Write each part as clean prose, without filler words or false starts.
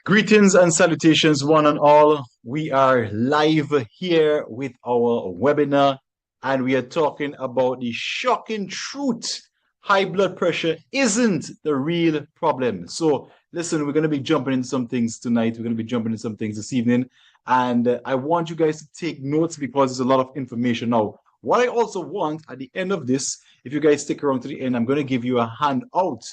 Greetings and salutations, one and all. We are live here with our webinar, and we are talking about the shocking truth. High blood pressure isn't the real problem. So, listen, we're going to be jumping in some things tonight. We're going to be jumping in some things this evening. And I want you guys to take notes because there's a lot of information. Now, what I also want at the end of this, if you guys stick around to the end, I'm going to give you a handout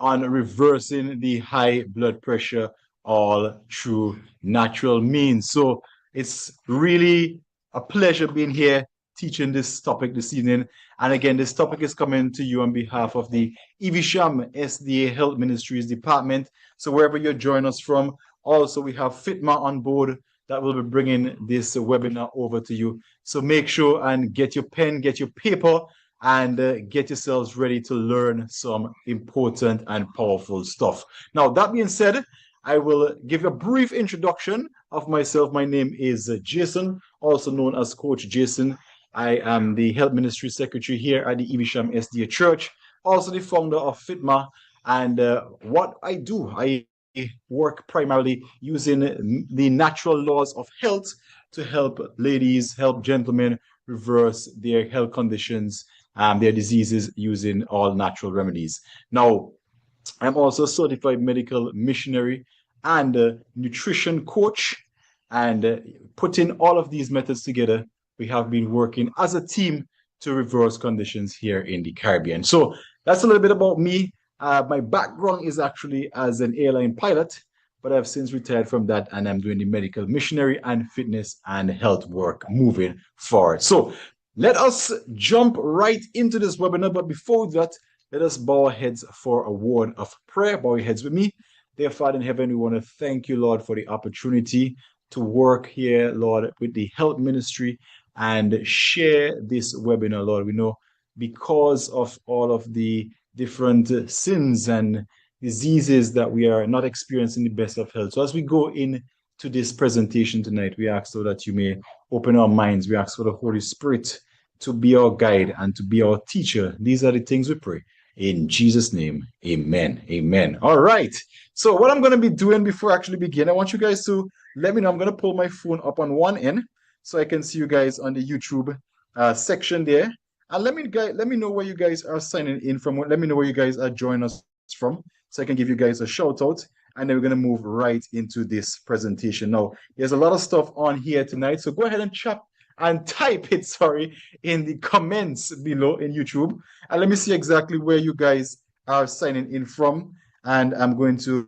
on reversing the high blood pressure all through natural means. So it's really a pleasure being here teaching this topic this evening. And again, this topic is coming to you on behalf of the Evesham SDA Health Ministries Department. So wherever you're joining us from, also we have FITMA on board that will be bringing this webinar over to you. So make sure and get your pen, get your paper, and get yourselves ready to learn some important and powerful stuff. Now, that being said, I will give a brief introduction of myself. My name is Jason, also known as Coach Jason. I am the Health Ministry Secretary here at the Evesham SDA Church, also the founder of FITMA. And what I do, I work primarily using the natural laws of health to help ladies, help gentlemen reverse their health conditions, their diseases using all natural remedies. Now, I'm also a certified medical missionary and a nutrition coach. And putting all of these methods together, we have been working as a team to reverse conditions here in the Caribbean. So that's a little bit about me. My background is actually as an airline pilot, but I've since retired from that and I'm doing the medical missionary and fitness and health work moving forward. So let us jump right into this webinar. But before that, let us bow our heads for a word of prayer. Bow your heads with me. Dear Father in heaven, we want to thank you, Lord, for the opportunity to work here, Lord, with the health ministry and share this webinar, Lord. We know because of all of the different sins and diseases that we are not experiencing the best of health. So as we go into this presentation tonight, we ask so that you may open our minds. We ask for the Holy Spirit to be our guide and to be our teacher. These are the things we pray. In Jesus' name, amen. Amen. All right. So what I'm going to be doing before I actually begin, I want you guys to let me know. I'm going to pull my phone up on one end so I can see you guys on the YouTube section there. And let me know where you guys are signing in from. Let me know where you guys are joining us from so I can give you guys a shout out. And then we're going to move right into this presentation. Now, there's a lot of stuff on here tonight. So go ahead and type it, in the comments below in YouTube. And let me see exactly where you guys are signing in from. And I'm going to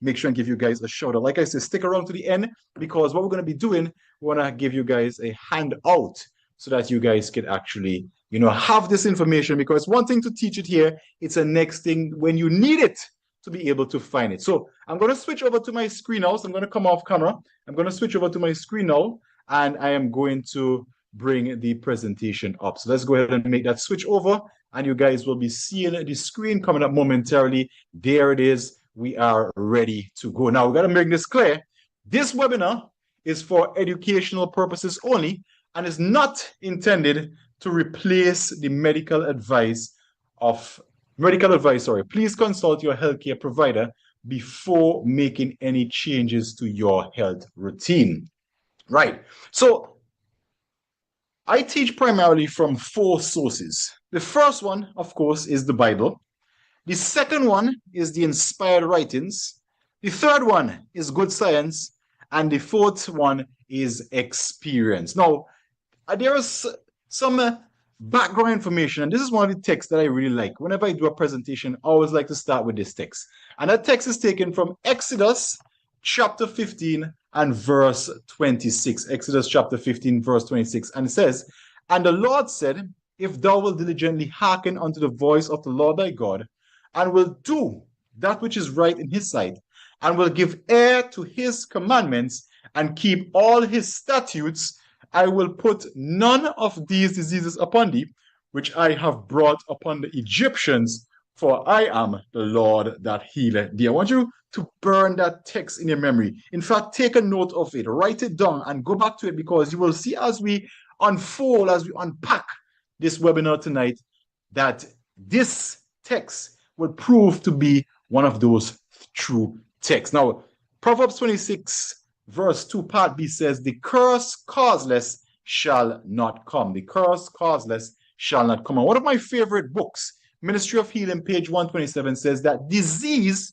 make sure and give you guys a shout out. Like I said, stick around to the end because what we're going to be doing, we want to give you guys a handout so that you guys can actually, have this information, because one thing to teach it here, it's a next thing when you need it to be able to find it. So I'm going to switch over to my screen now. So I'm going to come off camera. I'm going to switch over to my screen now. And I am going to bring the presentation up. So let's go ahead and make that switch over. And you guys will be seeing the screen coming up momentarily. There it is. We are ready to go. Now, we've got to make this clear. This webinar is for educational purposes only and is not intended to replace the medical advice. Please consult your healthcare provider before making any changes to your health routine. Right. So I teach primarily from 4 sources. The first one, of course, is the Bible. The second one is the inspired writings. The third one is good science. And the fourth one is experience. Now, there is some background information, and this is one of the texts that I really like. Whenever I do a presentation, I always like to start with this text. And that text is taken from Exodus chapter 15 and verse 26. Exodus chapter 15, verse 26. And it says, "And the Lord said, if thou wilt diligently hearken unto the voice of the Lord thy God, and will do that which is right in his sight, and will give ear to his commandments, and keep all his statutes, I will put none of these diseases upon thee, which I have brought upon the Egyptians, for I am the Lord that healeth thee." I want you to burn that text in your memory. In fact, take a note of it, write it down, and go back to it, because you will see as we unfold, as we unpack this webinar tonight, that this text will prove to be one of those true texts. Now, Proverbs 26, verse 2, part B says, the curse causeless shall not come. The curse causeless shall not come. And one of my favorite books, Ministry of Healing, page 127, says that disease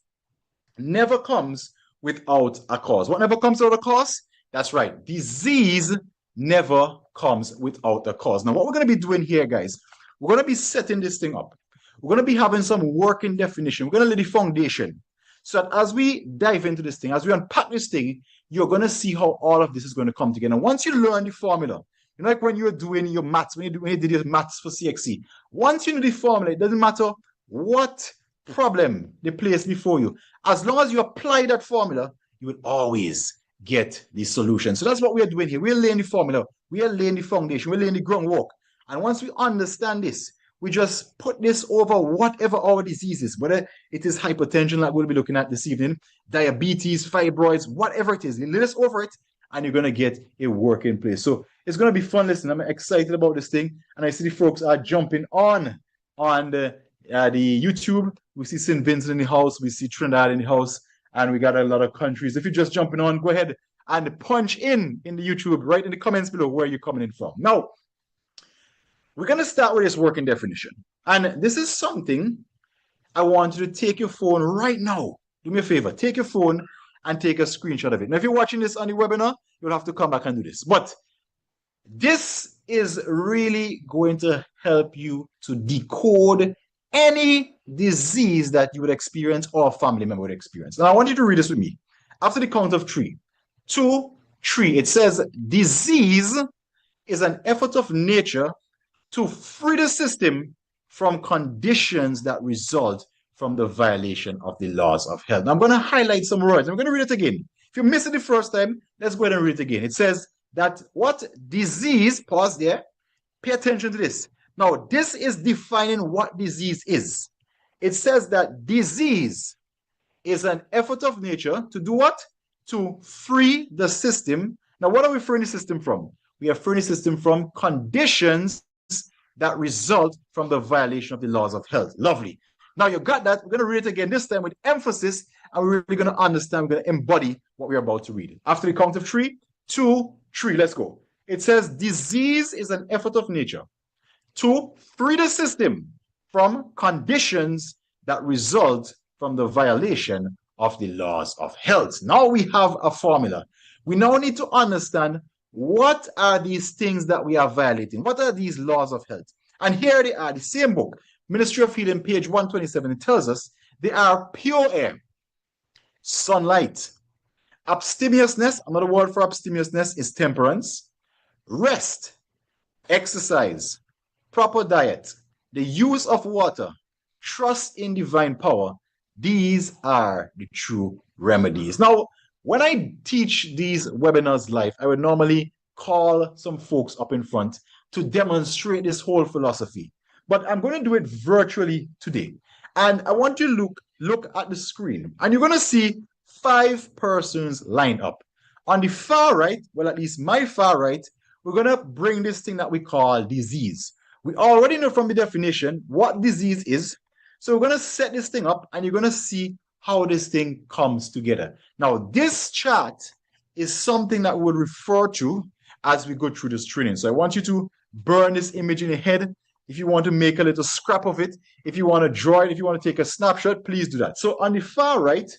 never comes without a cause. What never comes without a cause? That's right. Disease never comes without a cause. Now, what we're going to be doing here, guys, we're going to be setting this thing up. We're going to be having some working definition. We're going to lay the foundation. So that as we dive into this thing, as we unpack this thing, you're going to see how all of this is going to come together. And once you learn the formula, you know, like when you're doing your maths, when you did your maths for CXC, once you know the formula, it doesn't matter what problem they place before you. As long as you apply that formula, you will always get the solution. So that's what we are doing here. We're laying the formula. We are laying the foundation. We're laying the groundwork. And once we understand this, we just put this over whatever our disease is, whether it is hypertension like we'll be looking at this evening, diabetes, fibroids, whatever it is. You lay this over it, and you're going to get a working place. So it's going to be fun. Listen, I'm excited about this thing. And I see the folks are jumping on the YouTube. We see St. Vincent in the house. We see Trinidad in the house. And we got a lot of countries. If you're just jumping on, go ahead and punch in the YouTube, right in the comments below where you're coming in from. Now, we're going to start with this working definition. And this is something I want you to take your phone right now. Do me a favor. Take your phone and take a screenshot of it. Now, if you're watching this on the webinar, you'll have to come back and do this. But this is really going to help you to decode any disease that you would experience or a family member would experience. Now, I want you to read this with me. After the count of 3, 2, 3, it says, disease is an effort of nature to free the system from conditions that result from the violation of the laws of health. Now, I'm going to highlight some words. I'm going to read it again. If you missed it the first time, let's go ahead and read it again. It says that what disease, pause there, pay attention to this. Now, this is defining what disease is. It says that disease is an effort of nature to do what? To free the system. Now, what are we freeing the system from? We are freeing the system from conditions that result from the violation of the laws of health. Lovely. Now, you got that. We're going to read it again, this time with emphasis, and we're really going to understand, we're going to embody what we're about to read. After the count of 3, 2, 3, let's go. It says, disease is an effort of nature to free the system from conditions that result from the violation of the laws of health. Now we have a formula. We now need to understand what are these things that we are violating? What are these laws of health? And here they are, the same book, Ministry of Healing, page 127. It tells us they are pure air, sunlight, abstemiousness. Another word for abstemiousness is temperance, rest, exercise, proper diet, the use of water, trust in divine power. These are the true remedies. Now, when I teach these webinars live, I would normally call some folks up in front to demonstrate this whole philosophy. But I'm going to do it virtually today. And I want you to look at the screen. And you're going to see 5 persons lined up. On the far right, well, at least my far right, we're going to bring this thing that we call disease. We already know from the definition what disease is. So we're going to set this thing up, and you're going to see how this thing comes together. Now, this chart is something that we'll refer to as we go through this training. So I want you to burn this image in your head. If you want to make a little scrap of it, if you want to draw it, if you want to take a snapshot, please do that. So on the far right,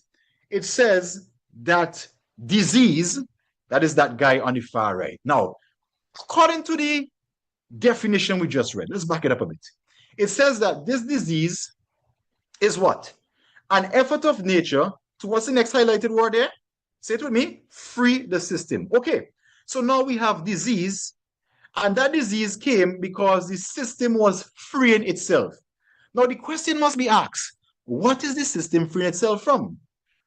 it says that disease, that is that guy on the far right. Now, according to the definition we just read, let's back it up a bit. It says that this disease is what? An effort of nature to, what's the next highlighted word there? Say it with me. Free the system. Okay. So now we have disease, and that disease came because the system was freeing itself. Now the question must be asked, what is the system freeing itself from?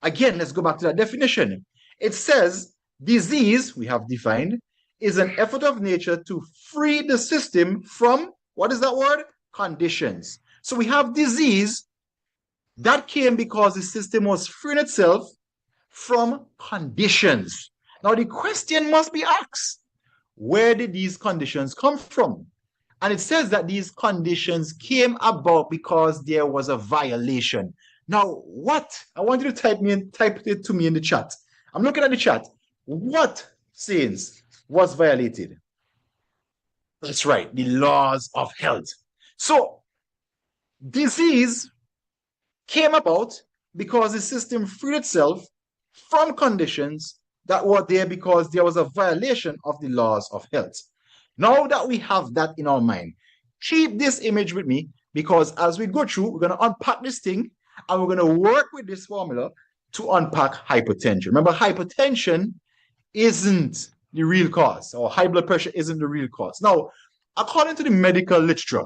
Again, let's go back to that definition. It says disease, we have defined, is an effort of nature to free the system from, what is that word? Conditions. So we have disease that came because the system was freeing itself from conditions. Now the question must be asked, where did these conditions come from? And it says that these conditions came about because there was a violation. Now, what? I want you to type it to me in the chat. I'm looking at the chat. What sayings was violated? That's right, the laws of health. So disease came about because the system freed itself from conditions that were there because there was a violation of the laws of health. Now that we have that in our mind, keep this image with me because as we go through, we're going to unpack this thing and we're going to work with this formula to unpack hypertension. Remember, hypertension isn't the real cause, or high blood pressure isn't the real cause. Now, according to the medical literature,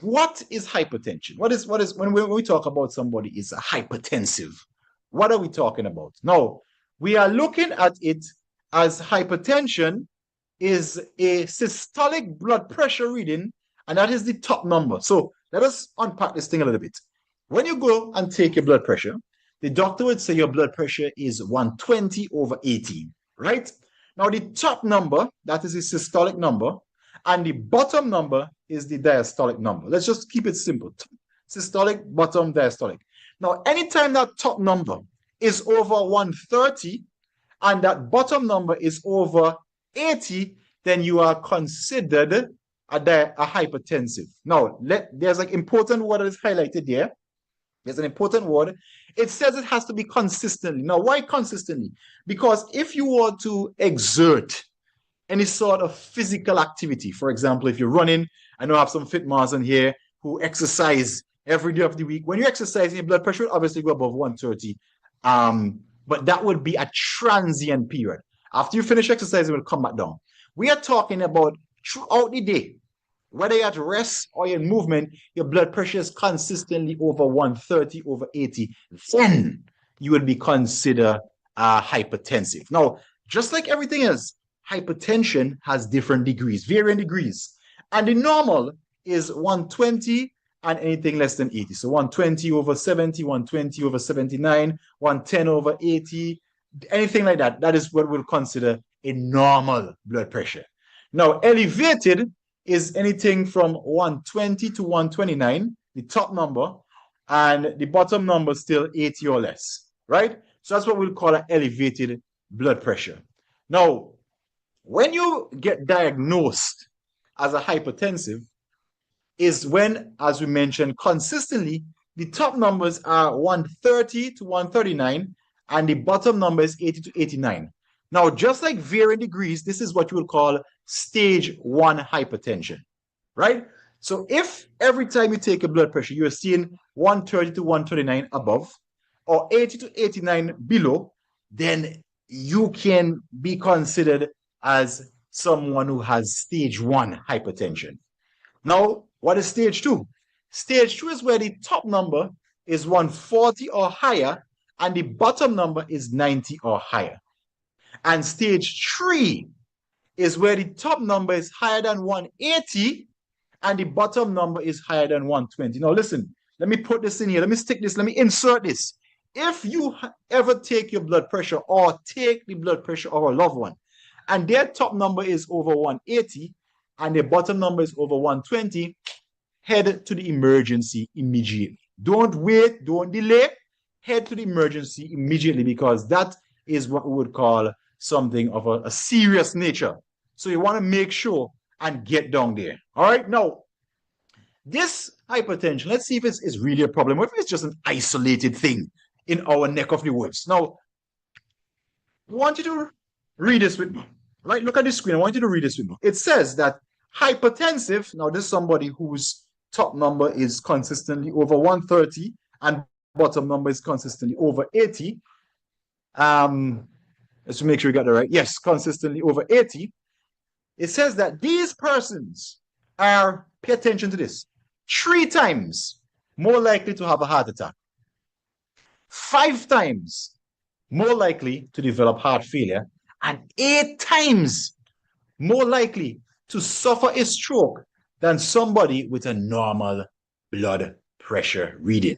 what is hypertension? What is when we talk about somebody is a hypertensive? What are we talking about? Now, we are looking at it as hypertension is a systolic blood pressure reading, and that is the top number. So let us unpack this thing a little bit. When you go and take your blood pressure, the doctor would say your blood pressure is 120/80, right? Now, the top number, that is the systolic number, and the bottom number is the diastolic number. Let's just keep it simple. Systolic, bottom, diastolic. Now, anytime that top number is over 130 and that bottom number is over 80, then you are considered a hypertensive. Now, there's an important word that is highlighted there. There's an important word. It says it has to be consistently. Now, why consistently? Because if you were to exert any sort of physical activity, for example, if you're running, I know I have some fit mars in here who exercise every day of the week. When you exercise, your blood pressure would obviously go above 130. But that would be a transient period. After you finish exercising, it will come back down. We are talking about throughout the day, whether you're at rest or you're in movement, your blood pressure is consistently over 130/80. Then you will be considered hypertensive. Now, just like everything else, hypertension has different degrees, varying degrees. And the normal is 120 and anything less than 80. So 120/70, 120/79, 110/80, anything like that. That is what we'll consider a normal blood pressure. Now, elevated is anything from 120 to 129, the top number, and the bottom number still 80 or less, right? So that's what we'll call an elevated blood pressure. Now, when you get diagnosed as a hypertensive is when, as we mentioned, consistently, the top numbers are 130 to 139 and the bottom number is 80 to 89. Now, just like varying degrees, this is what you will call stage 1 hypertension, right? So if every time you take a blood pressure, you're seeing 130 to 139 above or 80 to 89 below, then you can be considered as someone who has stage 1 hypertension. Now, what is stage 2? Stage 2 is where the top number is 140 or higher and the bottom number is 90 or higher. And stage 3 is where the top number is higher than 180 and the bottom number is higher than 120. Now, listen, let me put this in here. Let me stick this. Let me insert this. If you ever take your blood pressure or take the blood pressure of a loved one and their top number is over 180 and their bottom number is over 120, head to the emergency immediately. Don't wait, don't delay. Head to the emergency immediately because that is what we would call something of a serious nature. So you want to make sure and get down there. All right. Now, this hypertension, let's see if it's really a problem or if it's just an isolated thing in our neck of the woods. Now, I want you to read this with me. Right? Look at the screen. I want you to read this with me. It says that hypertensive, now this is somebody whose top number is consistently over 130 and bottom number is consistently over 80. Let's make sure we got that right. Yes, consistently over 80. It says that these persons are, pay attention to this, 3 times more likely to have a heart attack, 5 times more likely to develop heart failure, and 8 times more likely to suffer a stroke than somebody with a normal blood pressure reading.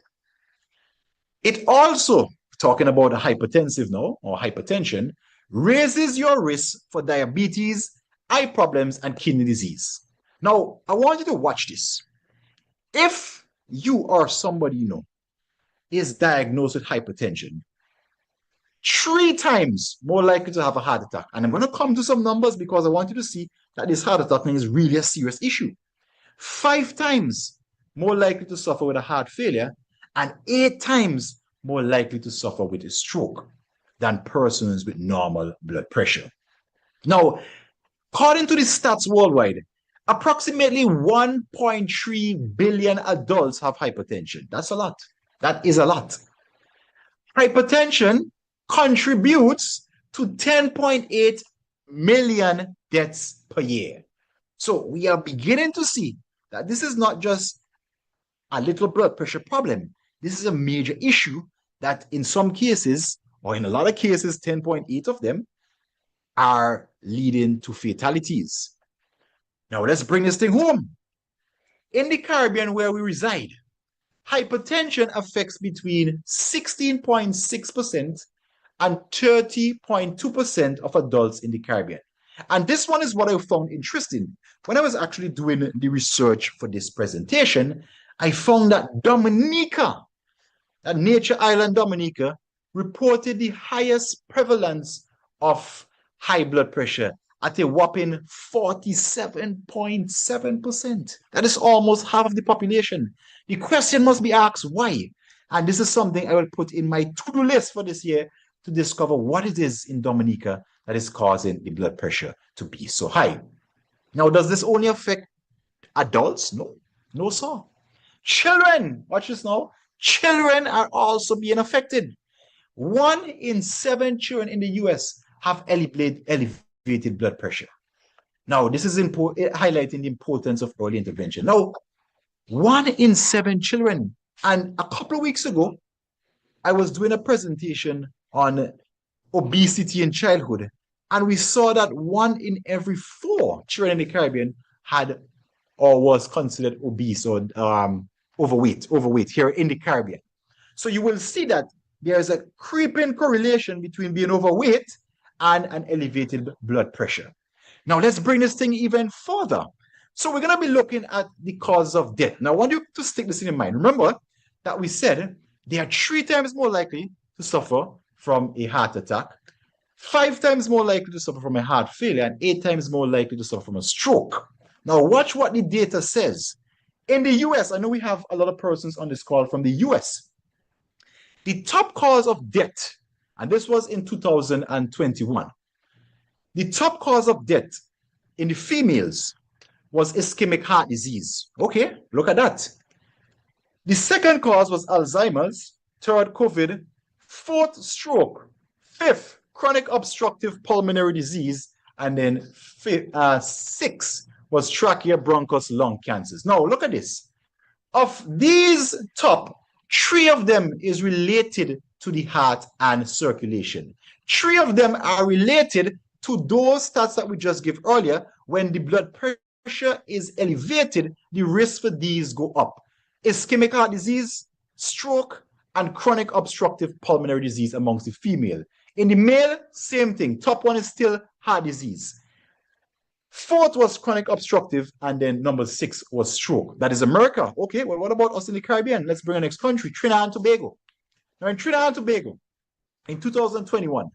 It also, talking about a hypertensive now, or hypertension, raises your risk for diabetes, eye problems, and kidney disease. Now, I want you to watch this. If you or somebody you know is diagnosed with hypertension, 3 times more likely to have a heart attack. And I'm going to come to some numbers because I want you to see that this heart attack thing is really a serious issue. 5 times more likely to suffer with a heart failure and 8 times more likely to suffer with a stroke than persons with normal blood pressure. Now, according to the stats worldwide, approximately 1.3 billion adults have hypertension. That's a lot. That is a lot. Hypertension contributes to 10.8 million deaths per year. So we are beginning to see that this is not just a little blood pressure problem. This is a major issue that in some cases, or in a lot of cases, 10.8 of them are leading to fatalities. Now let's bring this thing home. In the Caribbean where we reside, hypertension affects between 16.6% and 30.2% of adults in the Caribbean. And this one is what I found interesting. When I was actually doing the research for this presentation, I found that Dominica, that nature island Dominica, reported the highest prevalence of high blood pressure at a whopping 47.7%. That is almost half of the population. The question must be asked, why? And this is something I will put in my to-do list for this year to discover what it is in Dominica that is causing the blood pressure to be so high. Now, does this only affect adults? No, no, sir. Children, watch this now. Children are also being affected. 1 in 7 children in the US have elevated blood pressure. Now, this is highlighting the importance of early intervention. Now, 1 in 7 children. And a couple of weeks ago, I was doing a presentation on obesity in childhood. And we saw that 1 in every 4 children in the Caribbean had or was considered obese or overweight here in the Caribbean. So you will see that there's a creeping correlation between being overweight and an elevated blood pressure. Now, let's bring this thing even further. So we're going to be looking at the causes of death. Now, I want you to stick this in your mind. Remember that we said they are 3 times more likely to suffer from a heart attack, 5 times more likely to suffer from a heart failure, and 8 times more likely to suffer from a stroke. Now, watch what the data says. In the US, I know we have a lot of persons on this call from the US. The top cause of death, and this was in 2021, the top cause of death in the females was ischemic heart disease. Okay, look at that. The second cause was Alzheimer's, third, COVID, fourth, stroke, fifth, chronic obstructive pulmonary disease, and then sixth was trachea, bronchus, lung cancers. Now, look at this. Of these top, 3 of them is related to the heart and circulation. 3 of them are related to those stats that we just gave earlier. When the blood pressure is elevated, the risk for these go up. Ischemic heart disease, stroke, and chronic obstructive pulmonary disease amongst the female. In the male, same thing. Top one is still heart disease. Fourth was chronic obstructive, and then number 6 was stroke. That is America. Okay, well, what about us in the Caribbean? Let's bring our next country, Trinidad and Tobago. Now, in Trinidad and Tobago, in 2021,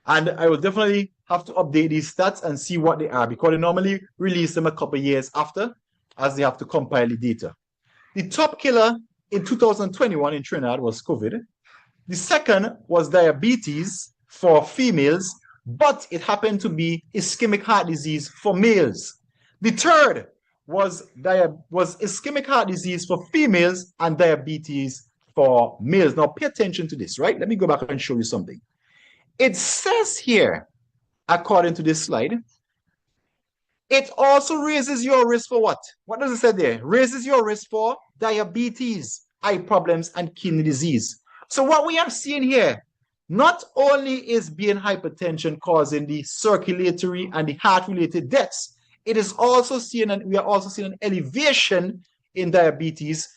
and I will definitely have to update these stats and see what they are, because they normally release them a couple of years after, as they have to compile the data. The top killer in 2021 in Trinidad was COVID. The second was diabetes for females, but it happened to be ischemic heart disease for males. The third was ischemic heart disease for females and diabetes for males. Now, pay attention to this, right? Let me go back and show you something. It says here, according to this slide, it also raises your risk for what? What does it say there? Raises your risk for diabetes, eye problems, and kidney disease. So what we are seeing here, not only is being hypertension causing the circulatory and the heart-related deaths, it is also seen, and we are also seeing an elevation in diabetes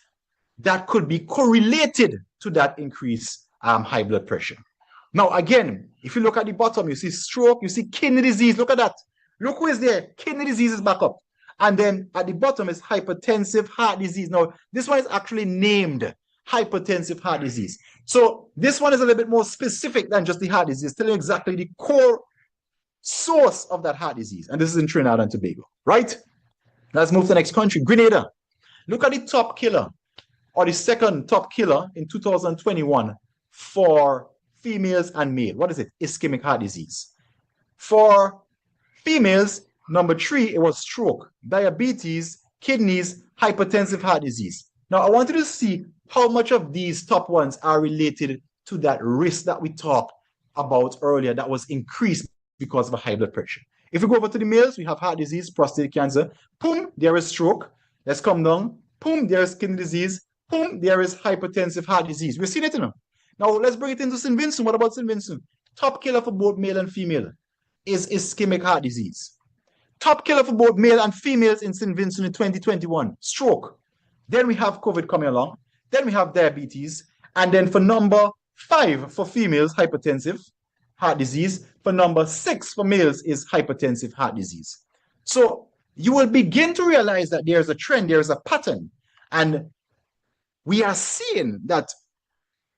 that could be correlated to that increased high blood pressure. Now, again, if you look at the bottom, you see stroke, you see kidney disease. Look at that. Look who is there. Kidney disease is back up. And then at the bottom is hypertensive heart disease. Now, this one is actually named. hypertensive heart disease. So this one is a little bit more specific than just the heart disease, telling you exactly the core source of that heart disease. And this is in Trinidad and Tobago, right? Let's move to the next country, Grenada. Look at the top killer, or the second top killer in 2021 for females and male. What is it? Ischemic heart disease. For females, number 3, it was stroke, diabetes, kidneys, hypertensive heart disease. Now, I want you to see how much of these top ones are related to that risk that we talked about earlier that was increased because of a high blood pressure. If we go over to the males, we have heart disease, prostate cancer. Boom, there is stroke. Let's come down. Boom, there is kidney disease. Boom, there is hypertensive heart disease. We've seen it, you know. Now, let's bring it into St. Vincent. What about St. Vincent? Top killer for both male and female is ischemic heart disease. Top killer for both male and females in St. Vincent in 2021, stroke. Then we have COVID coming along. Then we have diabetes. And then for number 5 for females, hypertensive heart disease. For number 6 for males is hypertensive heart disease. So you will begin to realize that there's a trend, there's a pattern. And we are seeing that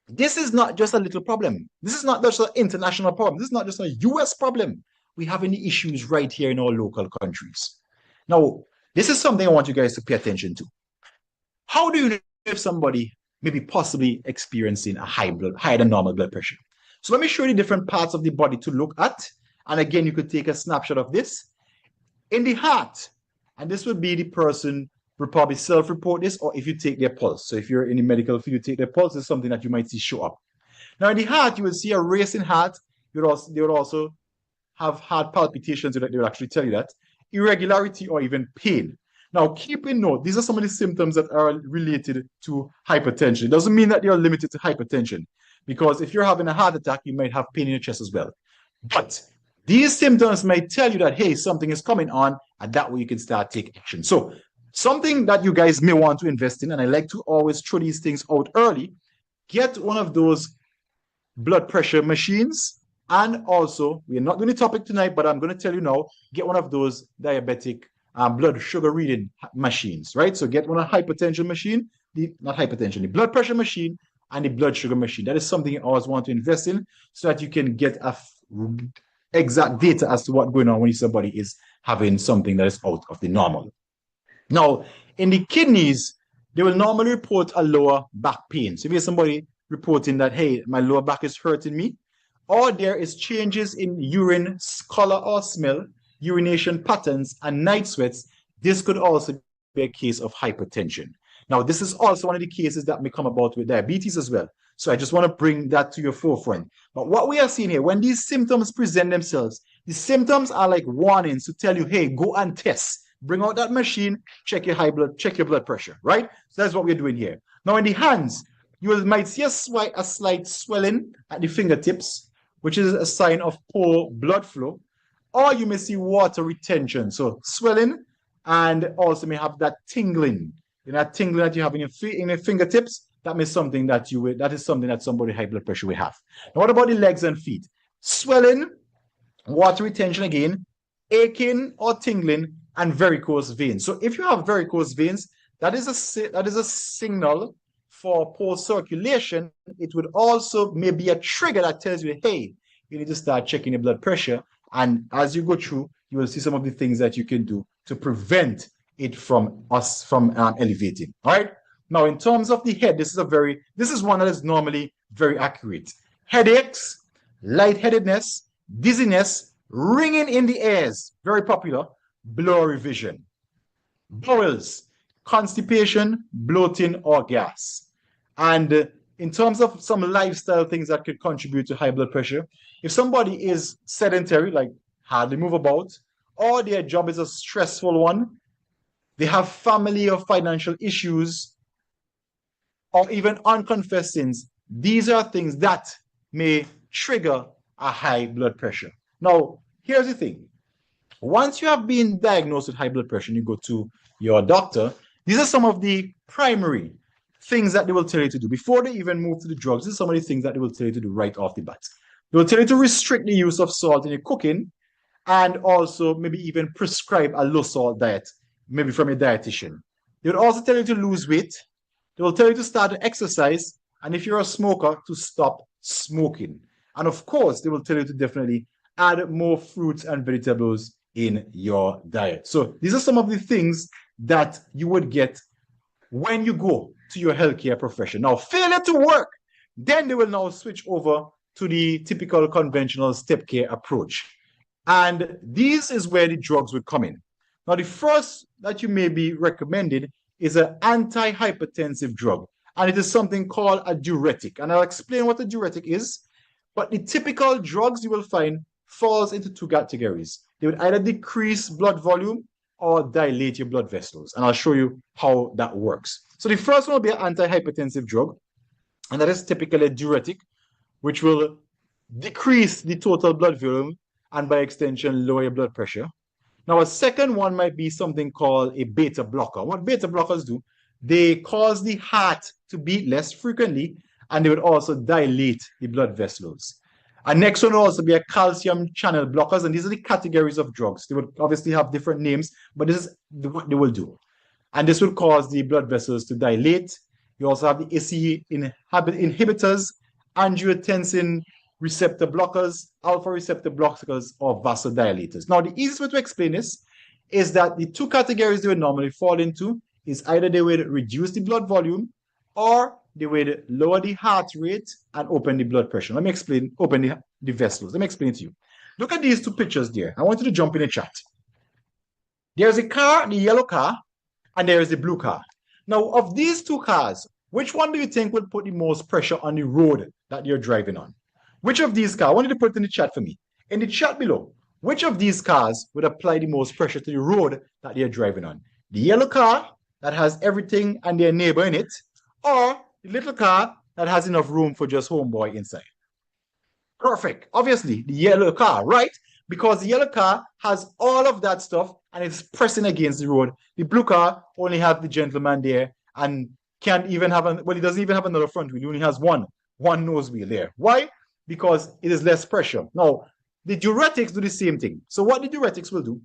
this is not just a little problem. This is not just an international problem. This is not just a US problem. We have any issues right here in our local countries. Now, this is something I want you guys to pay attention to. How do you know if somebody may be possibly experiencing a higher than normal blood pressure? So let me show you the different parts of the body to look at. And again, you could take a snapshot of this. In the heart, and this would be the person will probably self-report this, or if you take their pulse. So if you're in the medical field, you take their pulse, is something that you might see show up. Now in the heart, you will see a racing heart. They would also have heart palpitations, so that they will actually tell you that. Irregularity or even pain. Now keep in note, these are some of the symptoms that are related to hypertension. It doesn't mean that they are limited to hypertension, because if you're having a heart attack, you might have pain in your chest as well. But these symptoms might tell you that, hey, something is coming on, and that way you can start taking action. So something that you guys may want to invest in, and I like to always throw these things out early, get one of those blood pressure machines. And also, we are not doing the topic tonight, but I'm going to tell you now, get one of those diabetic blood sugar reading machines, right? So get one, a hypertension machine, the blood pressure machine and the blood sugar machine. That is something you always want to invest in so that you can get exact data as to what's going on when somebody is having something that is out of the normal. Now, in the kidneys, they will normally report a lower back pain. So if you have somebody reporting that, hey, my lower back is hurting me, or there is changes in urine color or smell, urination patterns, and night sweats, this could also be a case of hypertension. Now, this is also one of the cases that may come about with diabetes as well. So I just want to bring that to your forefront. But what we are seeing here, when these symptoms present themselves, the symptoms are like warnings to tell you, hey, go and test. Bring out that machine, check your blood pressure, right? So that's what we're doing here. Now, in the hands, you might see a slight swelling at the fingertips, which is a sign of poor blood flow, or you may see water retention, so swelling, and also may have that tingling. That tingling that you have in your fingertips, that is something that somebody high blood pressure will have. Now, what about the legs and feet? Swelling, water retention again, aching or tingling, and varicose veins. So if you have varicose veins, that is a signal for poor circulation. It would also maybe a trigger that tells you, hey, you need to start checking your blood pressure. And as you go through, you will see some of the things that you can do to prevent it from elevating. All right. Now, in terms of the head, this is one that is normally very accurate. Headaches, lightheadedness, dizziness, ringing in the ears, very popular, blurry vision. Bowels, constipation, bloating, or gas. And in terms of some lifestyle things that could contribute to high blood pressure, if somebody is sedentary, like hardly move about, or their job is a stressful one, they have family or financial issues, or even unconfessed sins, these are things that may trigger a high blood pressure. Now, here's the thing. Once you have been diagnosed with high blood pressure and you go to your doctor, these are some of the primary things that they will tell you to do. Before they even move to the drugs, these are some of the things that they will tell you to do right off the bat. They will tell you to restrict the use of salt in your cooking, and also maybe even prescribe a low salt diet, maybe from a dietitian. They would also tell you to lose weight They will tell you to start to exercise, and if you're a smoker, to stop smoking. And of course, they will tell you to definitely add more fruits and vegetables in your diet. So these are some of the things that you would get when you go to your healthcare profession. Now, failure to work, then they will now switch over to the typical conventional step care approach. And this is where the drugs would come in. Now, the first that you may be recommended is an antihypertensive drug, and it is something called a diuretic. And I'll explain what a diuretic is. But the typical drugs you will find falls into two categories. They would either decrease blood volume or dilate your blood vessels. And I'll show you how that works. So the first one will be an antihypertensive drug, and that is typically a diuretic, which will decrease the total blood volume and by extension lower your blood pressure. Now, a second one might be something called a beta blocker. What beta blockers do, they cause the heart to beat less frequently, and they would also dilate the blood vessels. And next one will also be a calcium channel blockers, and these are the categories of drugs. They would obviously have different names, but this is what they will do. And this will cause the blood vessels to dilate. You also have the ACE inhibitors, angiotensin receptor blockers, alpha receptor blockers, or vasodilators. Now, the easiest way to explain this is that the two categories they would normally fall into is either they would reduce the blood volume or they would lower the heart rate and open the blood pressure. Let me explain, open the vessels. Let me explain it to you. Look at these two pictures there. I want you to jump in the chat. There's a car, the yellow car, and there is the blue car. Now, of these two cars, which one do you think will put the most pressure on the road that you're driving on? Which of these cars? I want you to put it in the chat for me. In the chat below, which of these cars would apply the most pressure to the road that you're driving on? The yellow car that has everything and their neighbor in it, or the little car that has enough room for just homeboy inside? Perfect. Obviously, the yellow car, right? Because the yellow car has all of that stuff and it's pressing against the road. The blue car only has the gentleman there and can't even have, well, he doesn't even have another front wheel. He only has one nose wheel there. Why? Because it is less pressure. Now, the diuretics do the same thing. So what the diuretics will do,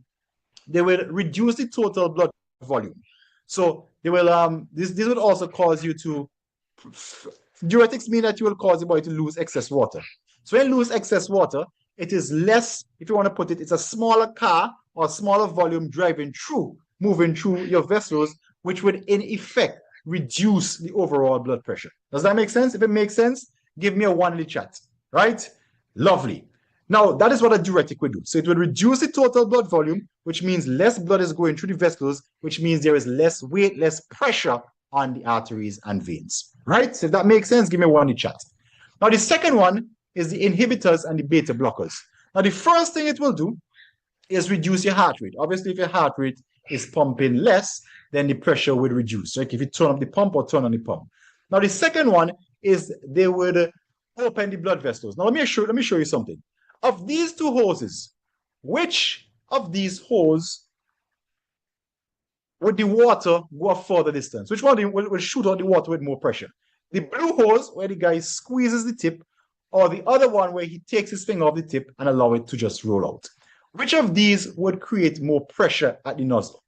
they will reduce the total blood volume. So they will, this will also cause you to, diuretics mean that you will cause the body to lose excess water. So when you lose excess water, it is less, if you want to put it, it's a smaller car or smaller volume driving through, moving through your vessels, which would in effect reduce the overall blood pressure. Does that make sense? If it makes sense, give me a 1 in the chat, right? Lovely. Now, that is what a diuretic would do. So it would reduce the total blood volume, which means less blood is going through the vessels, which means there is less weight, less pressure on the arteries and veins, right? So if that makes sense, give me a 1 in the chat. Now, the second one is the inhibitors and the beta blockers. Now, the first thing it will do is reduce your heart rate. Obviously, if your heart rate is pumping less, then the pressure would reduce. Like if you turn up the pump or turn on the pump. Now, the second one is they would open the blood vessels. Now, let me show you something. Of these two hoses, which of these hoses would the water go a further distance? Which one will shoot out the water with more pressure? The blue hose, where the guy squeezes the tip, or the other one where he takes his finger off the tip and allow it to just roll out? Which of these would create more pressure at the nozzle?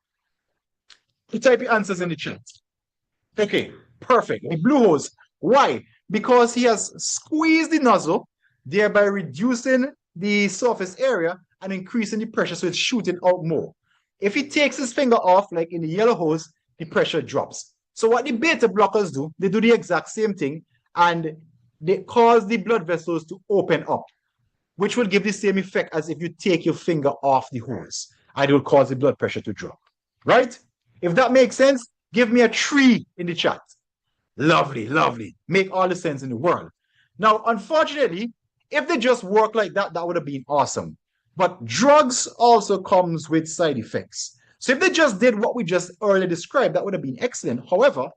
You type your answers in the chat. Okay, perfect. The blue hose. Why? Because he has squeezed the nozzle, thereby reducing the surface area and increasing the pressure, so it's shooting out more. If he takes his finger off, like in the yellow hose, the pressure drops. So what the beta blockers do, they do the exact same thing, and they cause the blood vessels to open up, which will give the same effect as if you take your finger off the hose, and it will cause the blood pressure to drop, right? If that makes sense, give me a 3 in the chat. Lovely, lovely. Make all the sense in the world. Now, unfortunately, if they just work like that, that would have been awesome. But drugs also comes with side effects. So if they just did what we just earlier described, that would have been excellent. However,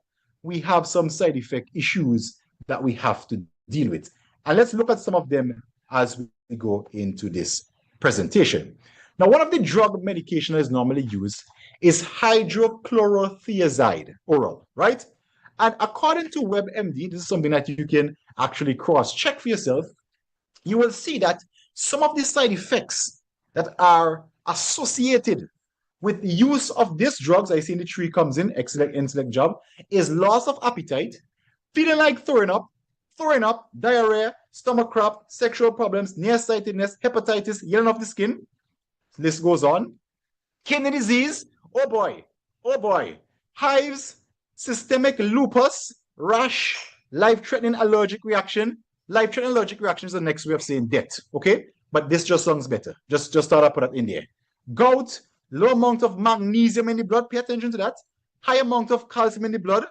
we have some side effect issues that we have to deal with. And let's look at some of them as we go into this presentation. Now, one of the drug medication that is normally used is hydrochlorothiazide oral, right? And according to WebMD, this is something that you can actually cross-check for yourself. You will see that some of the side effects that are associated with the use of these drugs, I see in the tree comes in, excellent intellect job, is loss of appetite, feeling like throwing up, diarrhea, stomach cramp, sexual problems, nearsightedness, hepatitis, yelling of the skin. List goes on. Kidney disease, oh boy, hives, systemic lupus, rash, life-threatening allergic reaction. Life-threatening allergic reaction is the next way of saying death, okay? But this just sounds better. Just thought I'd put that in there. Gout, low amount of magnesium in the blood, pay attention to that. High amount of calcium in the blood,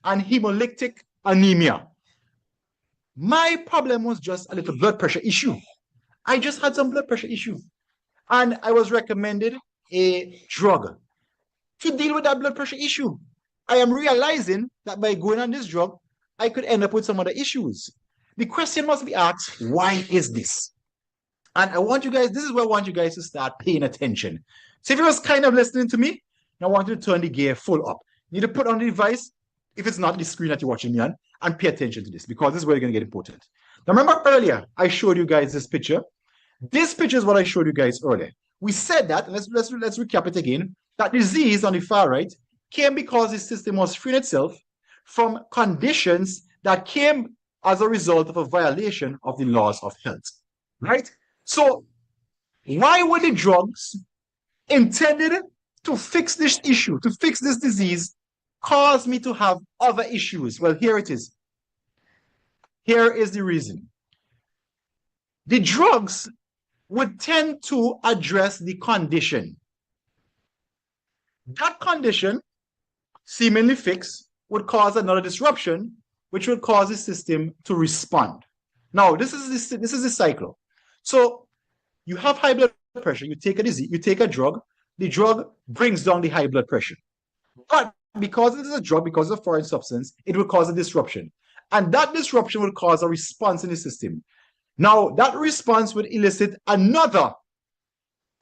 and hemolytic anemia. My problem was just a little blood pressure issue. I just had some blood pressure issue. And I was recommended a drug to deal with that blood pressure issue. I am realizing that by going on this drug, I could end up with some other issues. The question must be asked, why is this? And I want you guys, this is where I want you guys to start paying attention. So if you was kind of listening to me, I want you to turn the gear full up. You need to put on the device, if it's not the screen that you're watching me on, and pay attention to this, because this is where you're going to get important. Now remember earlier, I showed you guys this picture. This picture is what I showed you guys earlier. We said that, let's recap it again, that disease on the far right came because the system was freeing itself from conditions that came as a result of a violation of the laws of health, right? So why were the drugs intended to fix this issue, to fix this disease, cause me to have other issues? Well, here it is. Here is the reason. The drugs would tend to address the condition. That condition, seemingly fixed, would cause another disruption, which would cause the system to respond. Now, this is the cycle. So you have high blood pressure, you take a drug, the drug brings down the high blood pressure. But because it is a drug, because of a foreign substance, it will cause a disruption. And that disruption will cause a response in the system. Now, that response would elicit another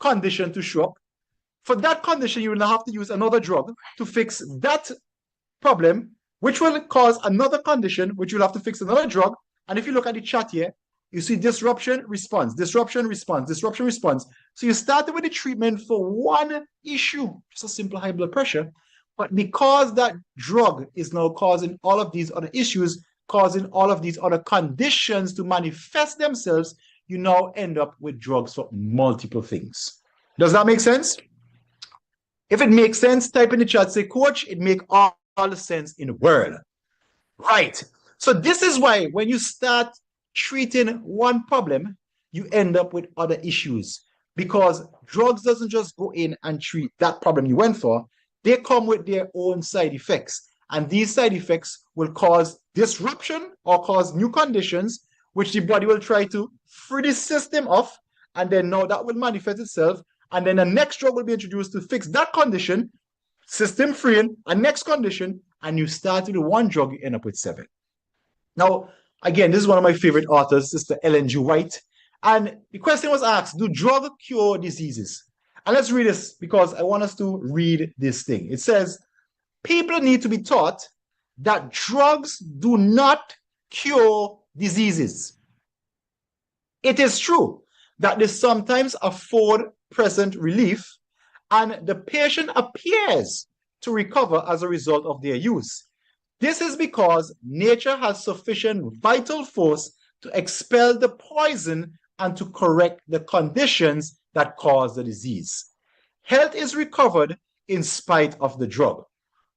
condition to show up. For that condition, you will now have to use another drug to fix that problem, which will cause another condition, which you'll have to fix another drug. And if you look at the chart here, you see disruption, response, disruption, response, disruption, response. So you started with the treatment for one issue, just a simple high blood pressure. But because that drug is now causing all of these other issues, causing all of these other conditions to manifest themselves, you now end up with drugs for multiple things. Does that make sense? If it makes sense, type in the chat, say, Coach, it makes all the sense in the world. Right. So this is why when you start treating one problem, you end up with other issues, because drugs doesn't just go in and treat that problem you went for. They come with their own side effects. And these side effects will cause disruption or cause new conditions, which the body will try to free the system of. And then now that will manifest itself. And then the next drug will be introduced to fix that condition, system freeing, a next condition. And you start with one drug, you end up with 7. Now, again, this is one of my favorite authors, Sister Ellen G. White. And the question was asked, do drugs cure diseases? And let's read this, because I want us to read this thing. It says, people need to be taught that drugs do not cure diseases. It is true that they sometimes afford present relief, and the patient appears to recover as a result of their use. This is because nature has sufficient vital force to expel the poison and to correct the conditions that cause the disease. Health is recovered in spite of the drug.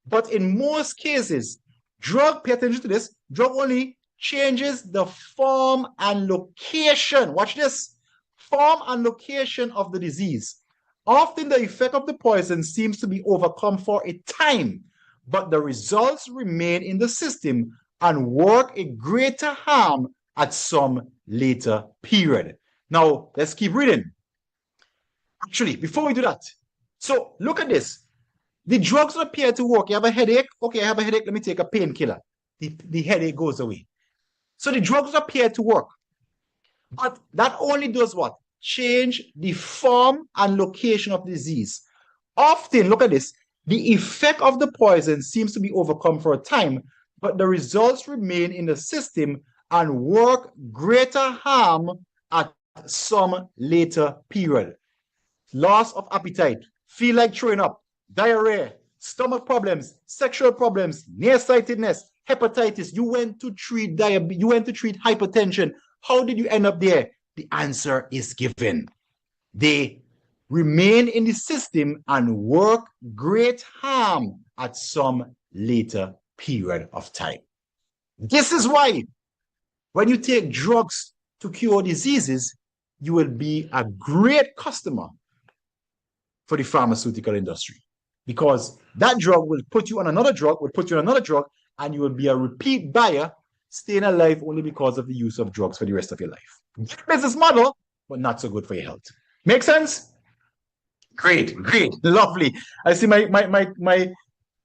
But in most cases, pay attention to this, drug only changes the form and location. Watch this. Form and location of the disease. Often the effect of the poison seems to be overcome for a time, but the results remain in the system and work a greater harm at some later period. Now, let's keep reading. Actually, before we do that, so look at this. The drugs appear to work. You have a headache? Okay, I have a headache. Let me take a painkiller. The headache goes away. So the drugs appear to work. But that only does what? Change the form and location of the disease. Often, look at this, the effect of the poison seems to be overcome for a time, but the results remain in the system and work greater harm at some later period. Loss of appetite, feel like throwing up, diarrhea, stomach problems, sexual problems, nearsightedness, hepatitis. You went to treat diabetes, you went to treat hypertension. How did you end up there? The answer is given. They remain in the system and work great harm at some later period of time. This is why when you take drugs to cure diseases, you will be a great customer for the pharmaceutical industry, because that drug will put you on another drug, and you will be a repeat buyer, staying alive only because of the use of drugs for the rest of your life. Good business model, but not so good for your health. Make sense? Great, lovely. I see my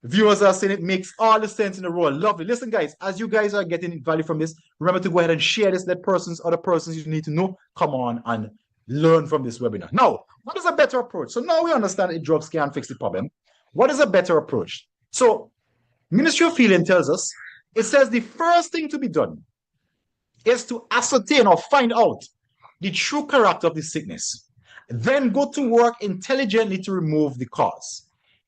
viewers are saying it makes all the sense in the world. Lovely. Listen, guys, as you guys are getting value from this, remember to go ahead and share this. Let other persons you need to know come on and learn from this webinar. Now, what is a better approach? So now we understand that drugs can't fix the problem. What is a better approach? So Ministry of Healing tells us, it says the first thing to be done is to ascertain or find out the true character of the sickness. Then go to work intelligently to remove the cause.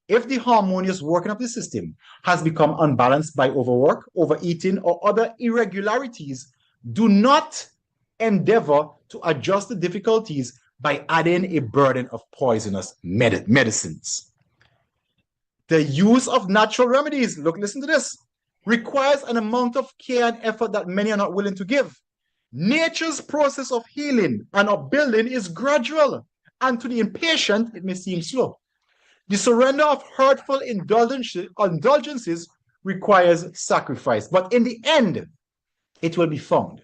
If the harmonious working of the system has become unbalanced by overwork, overeating, or other irregularities, do not endeavor to adjust the difficulties by adding a burden of poisonous medicines. The use of natural remedies, listen to this, requires an amount of care and effort that many are not willing to give. Nature's process of healing and upbuilding is gradual, and to the impatient, it may seem slow. The surrender of hurtful indulgences requires sacrifice, but in the end, it will be found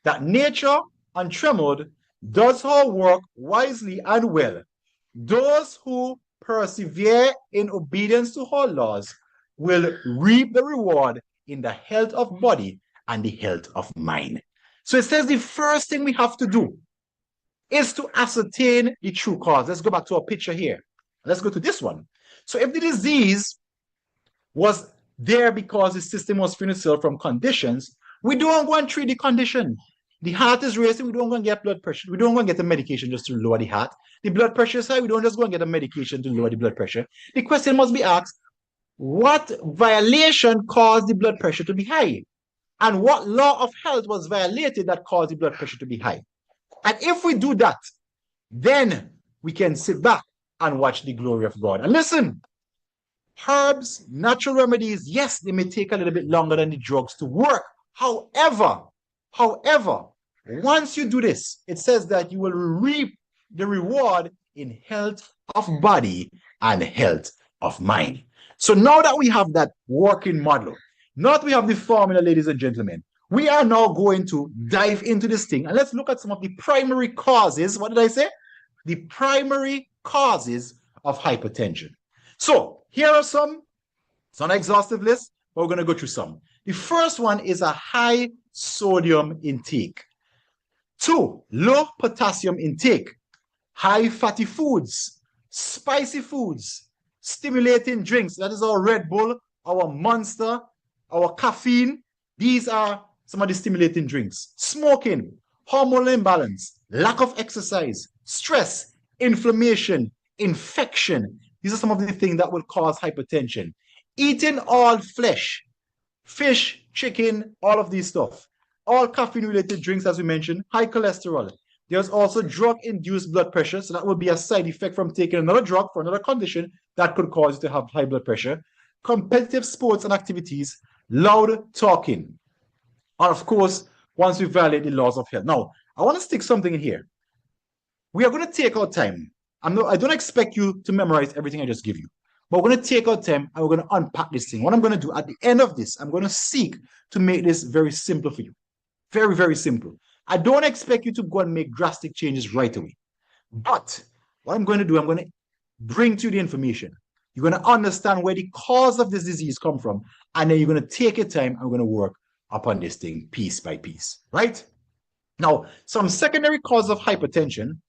that nature, untrammeled, does her work wisely and well. Those who persevere in obedience to her laws will reap the reward in the health of body and the health of mind. So it says the first thing we have to do is to ascertain the true cause. Let's go back to our picture here. Let's go to this one. So if the disease was there because the system was freeing itself from conditions, we don't go and treat the condition. The heart is racing, we don't go and get blood pressure. We don't go and get a medication just to lower the heart. The blood pressure is high, we don't just go and get a medication to lower the blood pressure. The question must be asked, what violation caused the blood pressure to be high? And what law of health was violated that caused the blood pressure to be high? And if we do that, then we can sit back and watch the glory of God. And listen, herbs, natural remedies, yes, they may take a little bit longer than the drugs to work. However, once you do this, it says that you will reap the reward in health of body and health of mind. So now that we have that working model, now that we have the formula, ladies and gentlemen, we are now going to dive into this thing and let's look at some of the primary causes. What did I say? The primary causes of hypertension. So here are some. It's not an exhaustive list, but we're going to go through some. The first one is a high sodium intake. 2, low potassium intake, high fatty foods, spicy foods, stimulating drinks. That is our Red Bull, our Monster, our caffeine. These are some of the stimulating drinks. Smoking, hormonal imbalance, lack of exercise, stress, inflammation, infection. These are some of the things that will cause hypertension. Eating all flesh, fish, chicken, all of these stuff. All caffeine-related drinks, as we mentioned, high cholesterol. There's also drug-induced blood pressure, so that will be a side effect from taking another drug for another condition that could cause you to have high blood pressure. Competitive sports and activities, loud talking. And of course, once we violate the laws of health. Now, I want to stick something in here. We are going to take our time. I don't expect you to memorize everything I just give you. But we're going to take our time and we're going to unpack this thing. What I'm going to do at the end of this, I'm going to seek to make this very simple for you. Very, very simple. I don't expect you to go and make drastic changes right away. But what I'm going to do, I'm going to bring to you the information. You're going to understand where the cause of this disease come from. And then you're going to take your time and we're going to work upon this thing piece by piece. Right? Now, some secondary causes of hypertension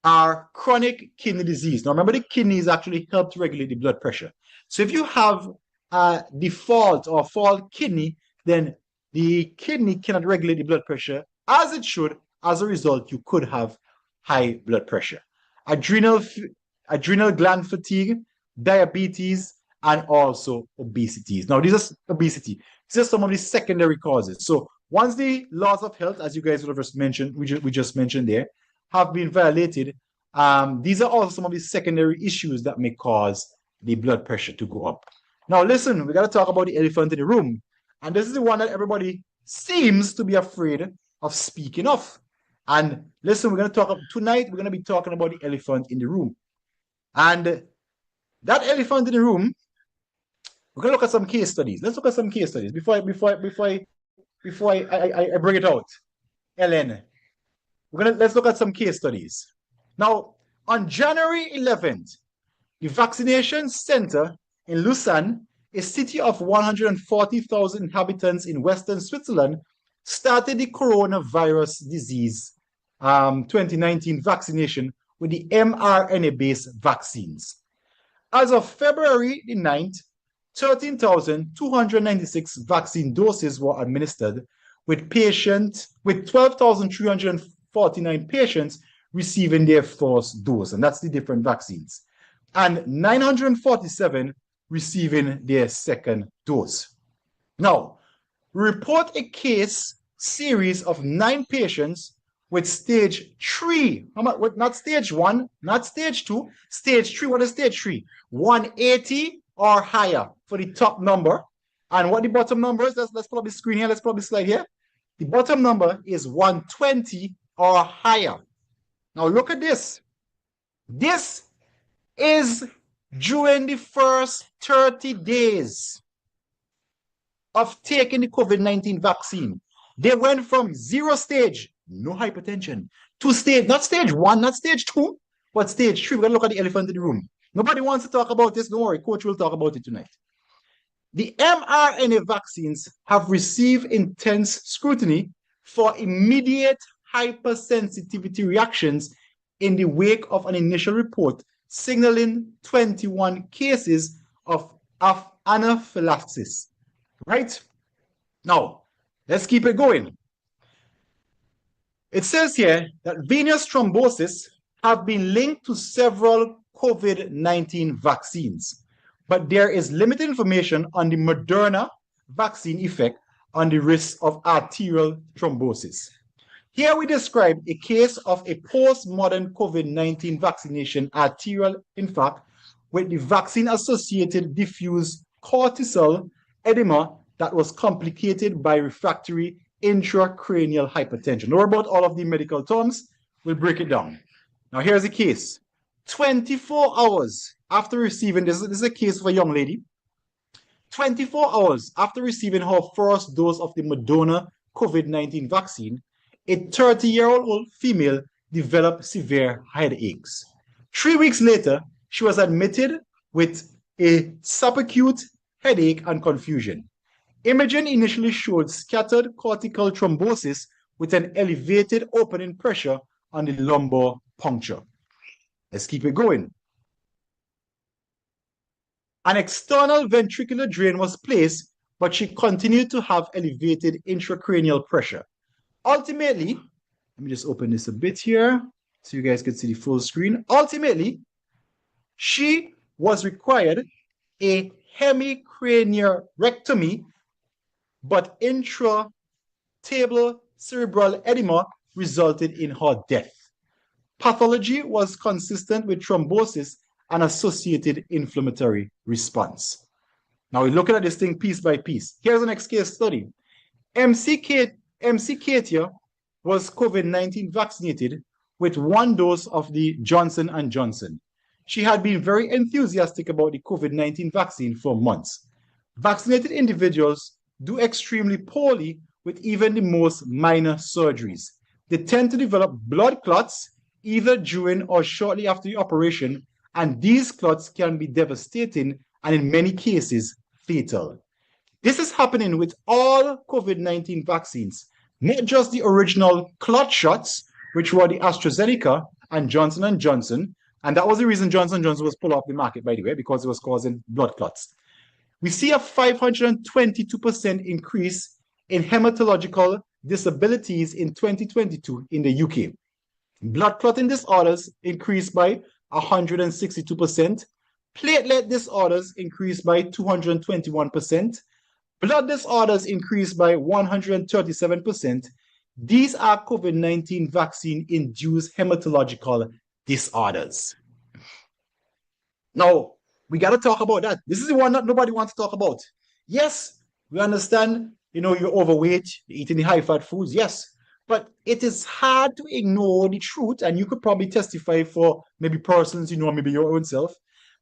are chronic kidney disease. Now, remember, the kidneys actually help to regulate the blood pressure. So if you have a default or fault kidney, then the kidney cannot regulate the blood pressure as it should. As a result, you could have high blood pressure. Adrenal adrenal gland fatigue, diabetes, and also obesity. Now, these are obesity. These are some of the secondary causes. So once the laws of health, as you guys would have just mentioned, we just mentioned there, have been violated, these are also some of the secondary issues that may cause the blood pressure to go up. Now, listen, we got to talk about the elephant in the room. And this is the one that everybody seems to be afraid of speaking of. And listen, we're going to talk tonight, we're going to be talking about the elephant in the room. And that elephant in the room, we're going to look at some case studies. Let's look at some case studies before I bring it out. Ellen, let's look at some case studies. Now, on January 11th, the vaccination center in Lausanne, a city of 140,000 inhabitants in Western Switzerland, started the coronavirus disease 2019 vaccination with the mRNA-based vaccines. As of February the 9th, 13,296 vaccine doses were administered, with 12,349 patients receiving their first dose, and that's the different vaccines, and 947 receiving their second dose. Now, we report a case series of 9 patients with stage 3, not stage 1, not stage 2, stage 3. What is stage 3? 180 or higher for the top number. And what the bottom number is, let's pull up the screen here, let's pull up the slide here. The bottom number is 120 or higher. Now look at this. This is during the first 30 days of taking the COVID-19 vaccine. They went from 0 stage, no hypertension, to stage, not stage 1, not stage 2, but stage 3. We're going to look at the elephant in the room. Nobody wants to talk about this. Don't worry, coach will talk about it tonight. The mRNA vaccines have received intense scrutiny for immediate hypersensitivity reactions in the wake of an initial report signaling 21 cases of anaphylaxis. Right? Now, let's keep it going. It says here that venous thrombosis have been linked to several COVID-19 vaccines, but there is limited information on the Moderna vaccine effect on the risk of arterial thrombosis. Here we describe a case of a postmodern COVID-19 vaccination arterial infarct with the vaccine-associated diffuse cortical edema that was complicated by refractory intracranial hypertension. Don't worry about all of the medical terms. We'll break it down. Now here's the case. 24 hours after receiving, this is a case of a young lady. 24 hours after receiving her first dose of the Moderna COVID-19 vaccine, a 30-year-old female developed severe headaches. 3 weeks later, she was admitted with a subacute headache and confusion. Imaging initially showed scattered cortical thrombosis with an elevated opening pressure on the lumbar puncture. Let's keep it going. An external ventricular drain was placed, but she continued to have elevated intracranial pressure. Ultimately, let me just open this a bit here so you guys can see the full screen. Ultimately, she was required a hemicraniectomy, but intratable cerebral edema resulted in her death. Pathology was consistent with thrombosis and associated inflammatory response. Now we're looking at this thing piece by piece. Here's the next case study. MC Katia was COVID-19 vaccinated with 1 dose of the Johnson & Johnson. She had been very enthusiastic about the COVID-19 vaccine for months. Vaccinated individuals do extremely poorly with even the most minor surgeries. They tend to develop blood clots either during or shortly after the operation, and these clots can be devastating and in many cases fatal. This is happening with all COVID-19 vaccines, not just the original clot shots, which were the AstraZeneca and Johnson & Johnson, and that was the reason Johnson & Johnson was pulled off the market, by the way, because it was causing blood clots. We see a 522% increase in hematological disabilities in 2022 in the UK. Blood clotting disorders increased by 162%. Platelet disorders increased by 221%. Blood disorders increased by 137%. These are COVID-19 vaccine-induced hematological disorders. Now, we got to talk about that. This is the one that nobody wants to talk about. Yes, we understand, you're overweight, you're eating the high-fat foods, yes. But it is hard to ignore the truth, and you could probably testify for maybe persons, maybe your own self,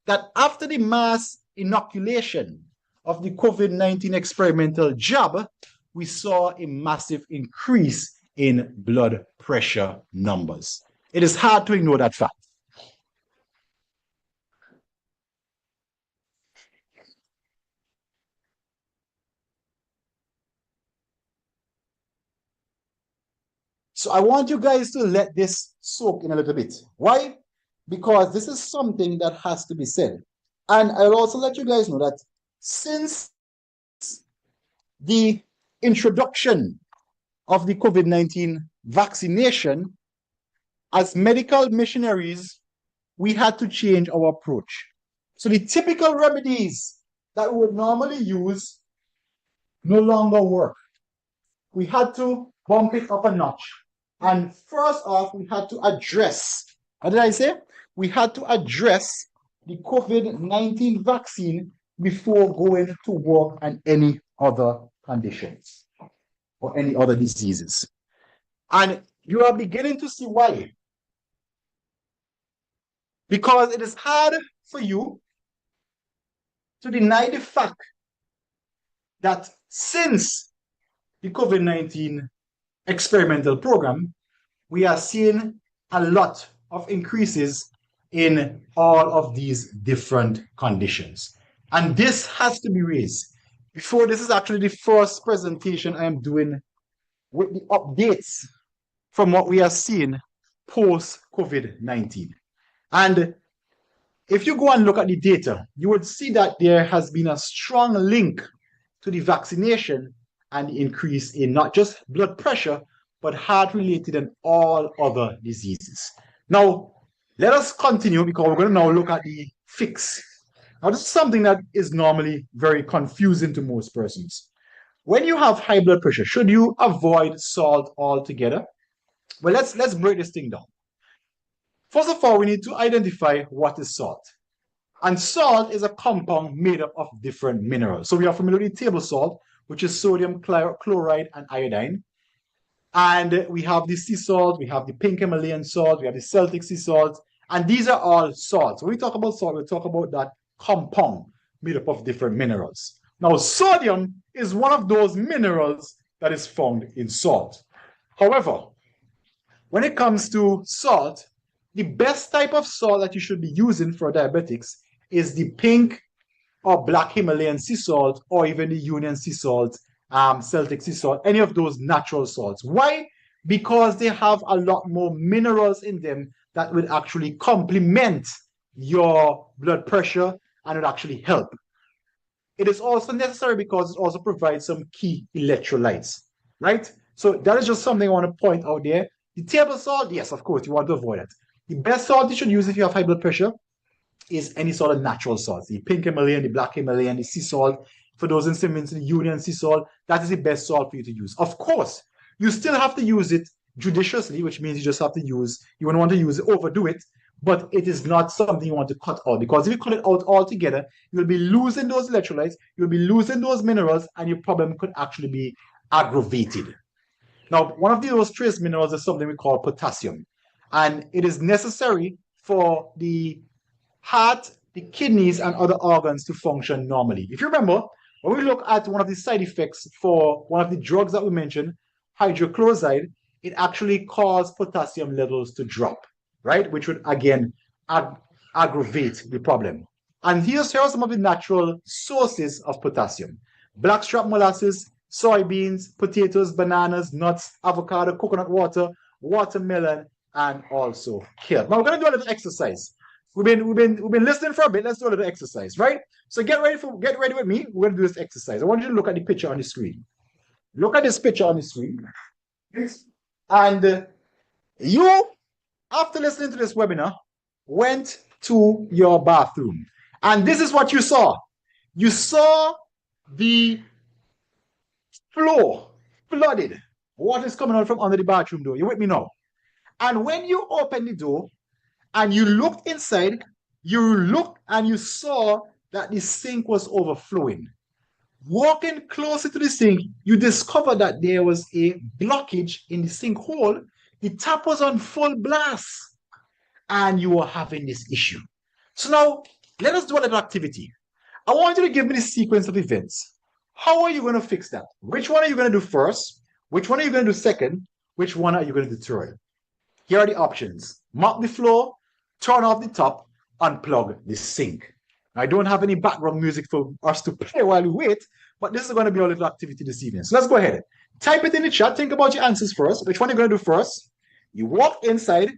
that after the mass inoculation of the COVID-19 experimental jab, we saw a massive increase in blood pressure numbers. It is hard to ignore that fact. So I want you guys to let this soak in a little bit. Why? Because this is something that has to be said. And I'll also let you guys know that since the introduction of the COVID-19 vaccination, as medical missionaries, we had to change our approach. So the typical remedies that we would normally use no longer work. We had to bump it up a notch. And first off, we had to address, what did I say? We had to address the COVID-19 vaccine before going to work on any other conditions or any other diseases. And you are beginning to see why. Because it is hard for you to deny the fact that since the COVID-19 experimental program, we are seeing a lot of increases in all of these different conditions. And this has to be raised. Before, this is actually the first presentation I am doing with the updates from what we are seeing post-COVID-19. And if you go and look at the data, you would see that there has been a strong link to the vaccination and the increase in not just blood pressure, but heart-related and all other diseases. Now, let us continue because we're going to now look at the fix. Now, this is something that is normally very confusing to most persons. When you have high blood pressure, should you avoid salt altogether? Well, let's break this thing down. First of all, we need to identify what is salt. And salt is a compound made up of different minerals. So we are familiar with table salt, which is sodium chloride and iodine. And we have the sea salt, we have the pink Himalayan salt, we have the Celtic sea salt, and these are all salts. When we talk about salt, we talk about that compound made up of different minerals. Now, sodium is one of those minerals that is found in salt. However, when it comes to salt, the best type of salt that you should be using for diabetics is the pink or black Himalayan sea salt, or even the Union sea salt, Celtic sea salt, any of those natural salts. Why? Because they have a lot more minerals in them that would actually complement your blood pressure and would actually help. It is also necessary because it also provides some key electrolytes, right? So that is just something I want to point out there. The table salt, yes, of course, you want to avoid it. The best salt you should use if you have high blood pressure is any sort of natural salt. The pink Himalayan, the black Himalayan, the sea salt. For those instruments, the Union sea salt, that is the best salt for you to use. Of course, you still have to use it judiciously, which means you just have to use, you don't want to use it, overdo it, but it is not something you want to cut out, because if you cut it out altogether, you'll be losing those electrolytes, you'll be losing those minerals, and your problem could actually be aggravated. Now, one of those trace minerals is something we call potassium, and it is necessary for the heart, the kidneys, and other organs to function normally. If you remember, when we look at one of the side effects for one of the drugs that we mentioned, hydrochloride, it actually causes potassium levels to drop, right? Which would, again, aggravate the problem. And here are some of the natural sources of potassium. Blackstrap molasses, soybeans, potatoes, bananas, nuts, avocado, coconut water, watermelon, and also kale. Now we're going to do a little exercise. We've been listening for a bit. Let's do a little exercise, right? So get ready with me. We're going to do this exercise. I want you to look at the picture on the screen. Look at this picture on the screen. And you, after listening to this webinar, went to your bathroom. And this is what you saw. You saw the floor flooded. Water is coming out from under the bathroom door. You with me now? And when you open the door and you looked inside, you looked and you saw that the sink was overflowing. Walking closer to the sink, you discovered that there was a blockage in the sink hole. The tap was on full blast and you were having this issue. So now, let us do a little activity. I want you to give me the sequence of events. How are you going to fix that? Which one are you going to do first? Which one are you going to do second? Which one are you going to do third? Here are the options. Mop the floor, turn off the top, unplug the sink. I don't have any background music for us to play while we wait, but this is going to be a little activity this evening. So let's go ahead. Type it in the chat. Think about your answers first. Which one are you going to do first? You walked inside.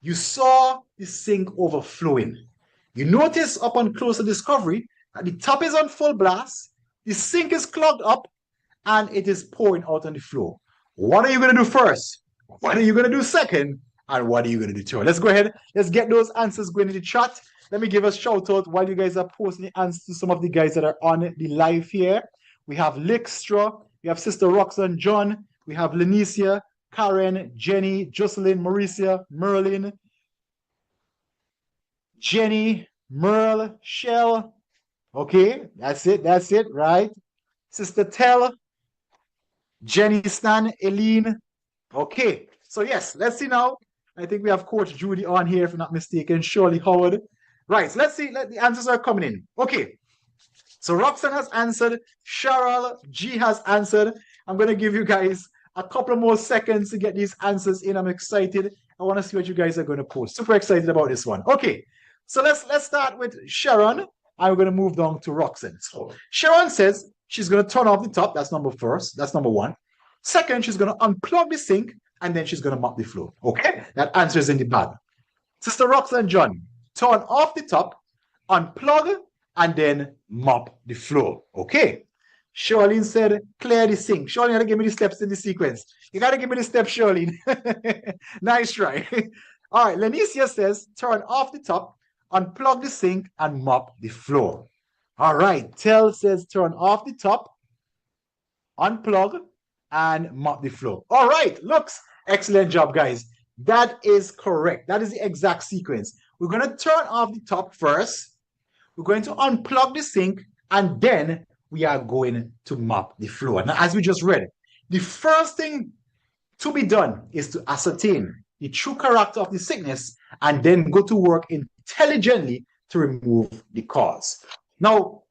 You saw the sink overflowing. You notice upon closer discovery that the tap is on full blast, the sink is clogged up, and it is pouring out on the floor. What are you going to do first? What are you going to do second? And what are you going to do third? Let's go ahead. Let's get those answers going in the chat. Let me give a shout out while you guys are posting the answers to some of the guys that are on the live here. We have Lickstra, we have Sister Roxanne John, we have Lenicia, Karen, Jenny, Jocelyn, Mauricia, Merlin, Jenny, Merle, Shell. Okay, that's it, right? Sister Tell, Jenny Stan, Eileen. Okay, so yes, let's see now. I think we have Coach Judy on here, if I'm not mistaken. Shirley Howard. Right, so let's see. The answers are coming in. Okay, so Roxanne has answered. Cheryl G has answered. I'm going to give you guys a couple more seconds to get these answers in. I'm excited. I want to see what you guys are going to post. Super excited about this one. Okay, so let's start with Sharon, and we're going to move down to Roxanne. So Sharon says she's going to turn off the top. That's number one. Second, she's going to unplug the sink, and then she's going to mop the floor. Okay, that answer is in the bag. Sister Roxanne John, turn off the top, unplug, and then mop the floor. Okay. Charlene said, clear the sink. Charlene, you got to give me the steps in the sequence. You got to give me the steps, Charlene. Nice try. All right. Lenicia says, turn off the top, unplug the sink, and mop the floor. All right. Tell says, turn off the top, unplug, and mop the floor. All right. Looks excellent job, guys. That is correct. That is the exact sequence. We're going to turn off the top first. We're going to unplug the sink, and then we are going to mop the floor. Now, as we just read, the first thing to be done is to ascertain the true character of the sickness and then go to work intelligently to remove the cause. Now,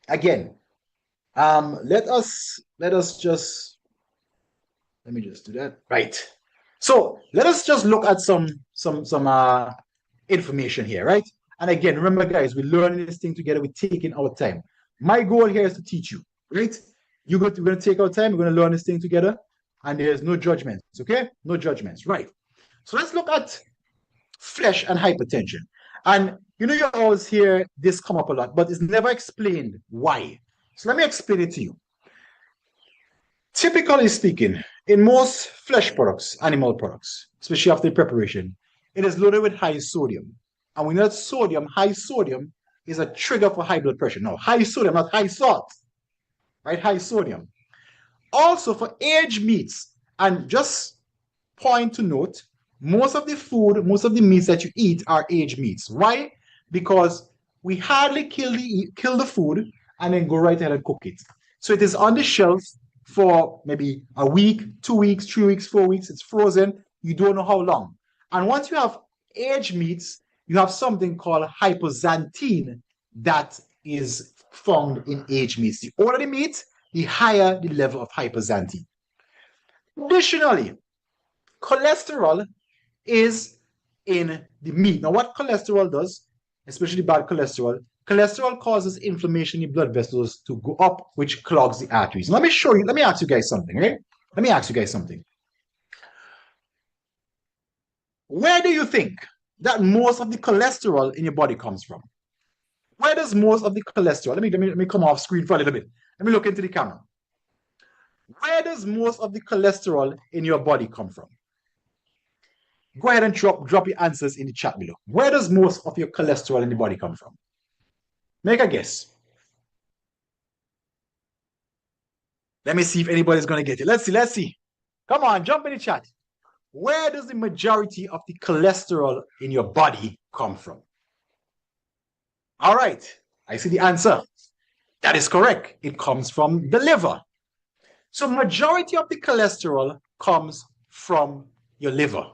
again, let me just do that. Right. So let us just look at some information here, right? And again, remember, guys, we're learning this thing together. We're taking our time. My goal here is to teach you, right? We're going to take our time. We're going to learn this thing together, and there's no judgments, okay? No judgments, right? So let's look at flesh and hypertension. And you know, you always hear this come up a lot, but it's never explained why. So let me explain it to you. Typically speaking, in most flesh products, animal products, especially after preparation, it is loaded with high sodium. And we know that sodium, high sodium, is a trigger for high blood pressure. No, high sodium, not high salt, right? High sodium. Also for aged meats, and just point to note, most of the food, most of the meats that you eat are aged meats. Why? Because we hardly kill the food and then go right ahead and cook it. So it is on the shelf for maybe a week, 2 weeks, 3 weeks, 4 weeks. It's frozen. You don't know how long. And once you have aged meats, you have something called hypoxanthine that is found in aged meats. The older the meat, the higher the level of hypoxanthine. Additionally, cholesterol is in the meat. Now, what cholesterol does, especially bad cholesterol, cholesterol causes inflammation in blood vessels to go up, which clogs the arteries. Let me show you, let me ask you guys something, right? Let me ask you guys something. Where do you think that most of the cholesterol in your body comes from? Where does most of the cholesterol, let me come off screen for a little bit. Let me look into the camera. Where does most of the cholesterol in your body come from? Go ahead and drop your answers in the chat below. Where does most of your cholesterol in the body come from? Make a guess. Let me see if anybody's going to get it. Let's see. Come on, jump in the chat. Where does the majority of the cholesterol in your body come from? All right, I see the answer. That is correct. It comes from the liver. So majority of the cholesterol comes from your liver,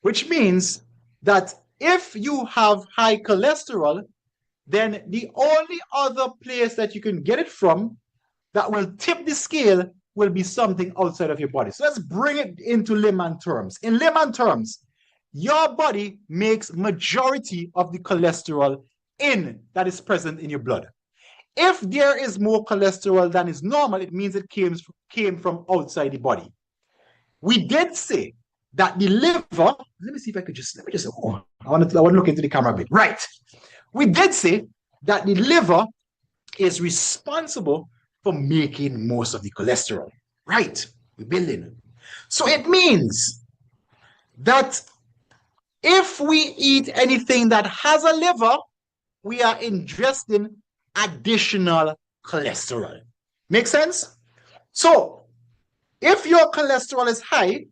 which means that if you have high cholesterol, then the only other place that you can get it from that will tip the scale will be something outside of your body. So let's bring it into layman terms. In layman terms, your body makes majority of the cholesterol that is present in your blood. If there is more cholesterol than is normal, it means it came from outside the body. We did say that the liver, let me see if I could I want to look into the camera a bit. Right. We did say that the liver is responsible for making most of the cholesterol. Right. We're building. So it means that if we eat anything that has a liver, we are ingesting additional cholesterol. Make sense? So if your cholesterol is high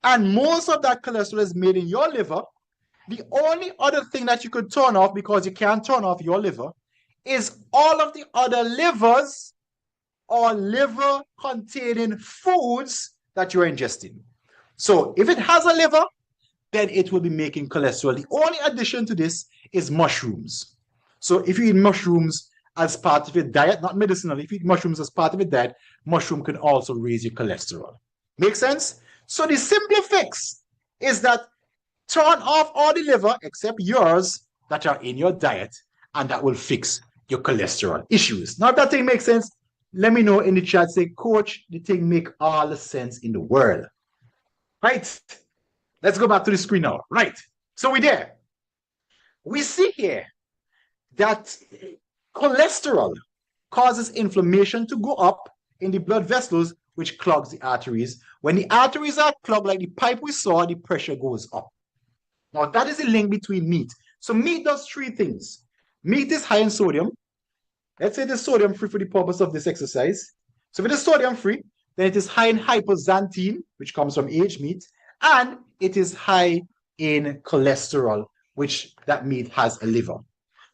and most of that cholesterol is made in your liver, the only other thing that you could turn off, because you can't turn off your liver, is all of the other livers or liver containing foods that you're ingesting. So if it has a liver, then it will be making cholesterol. The only addition to this is mushrooms. So if you eat mushrooms as part of your diet, not medicinally, if you eat mushrooms as part of your diet, mushroom can also raise your cholesterol. Make sense? So the simple fix is that turn off all the liver except yours that are in your diet, and that will fix your cholesterol issues. Now, if that thing makes sense, let me know in the chat. Say, Coach, the thing make all the sense in the world. Right? Let's go back to the screen now. Right. So we're there. We see here that cholesterol causes inflammation to go up in the blood vessels, which clogs the arteries. When the arteries are clogged, like the pipe we saw, the pressure goes up. Now, that is the link between meat. So meat does three things. Meat is high in sodium. Let's say it is sodium-free for the purpose of this exercise. So if it is sodium-free, then it is high in hypoxanthine, which comes from aged meat, and it is high in cholesterol, which that meat has a liver.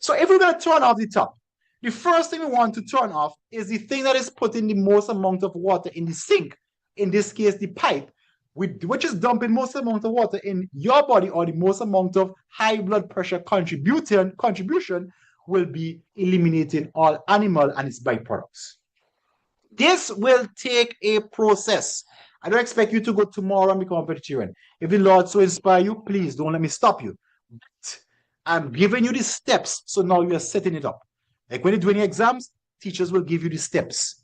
So if we're going to turn off the top, the first thing we want to turn off is the thing that is putting the most amount of water in the sink, in this case, the pipe, which is dumping most amount of water in your body, or the most amount of high blood pressure contribution will be eliminating all animal and its byproducts. This will take a process. I don't expect you to go tomorrow and become a vegetarian. If the Lord so inspire you, please don't let me stop you. But I'm giving you the steps, so now you're setting it up. Like when you're doing your exams, teachers will give you the steps.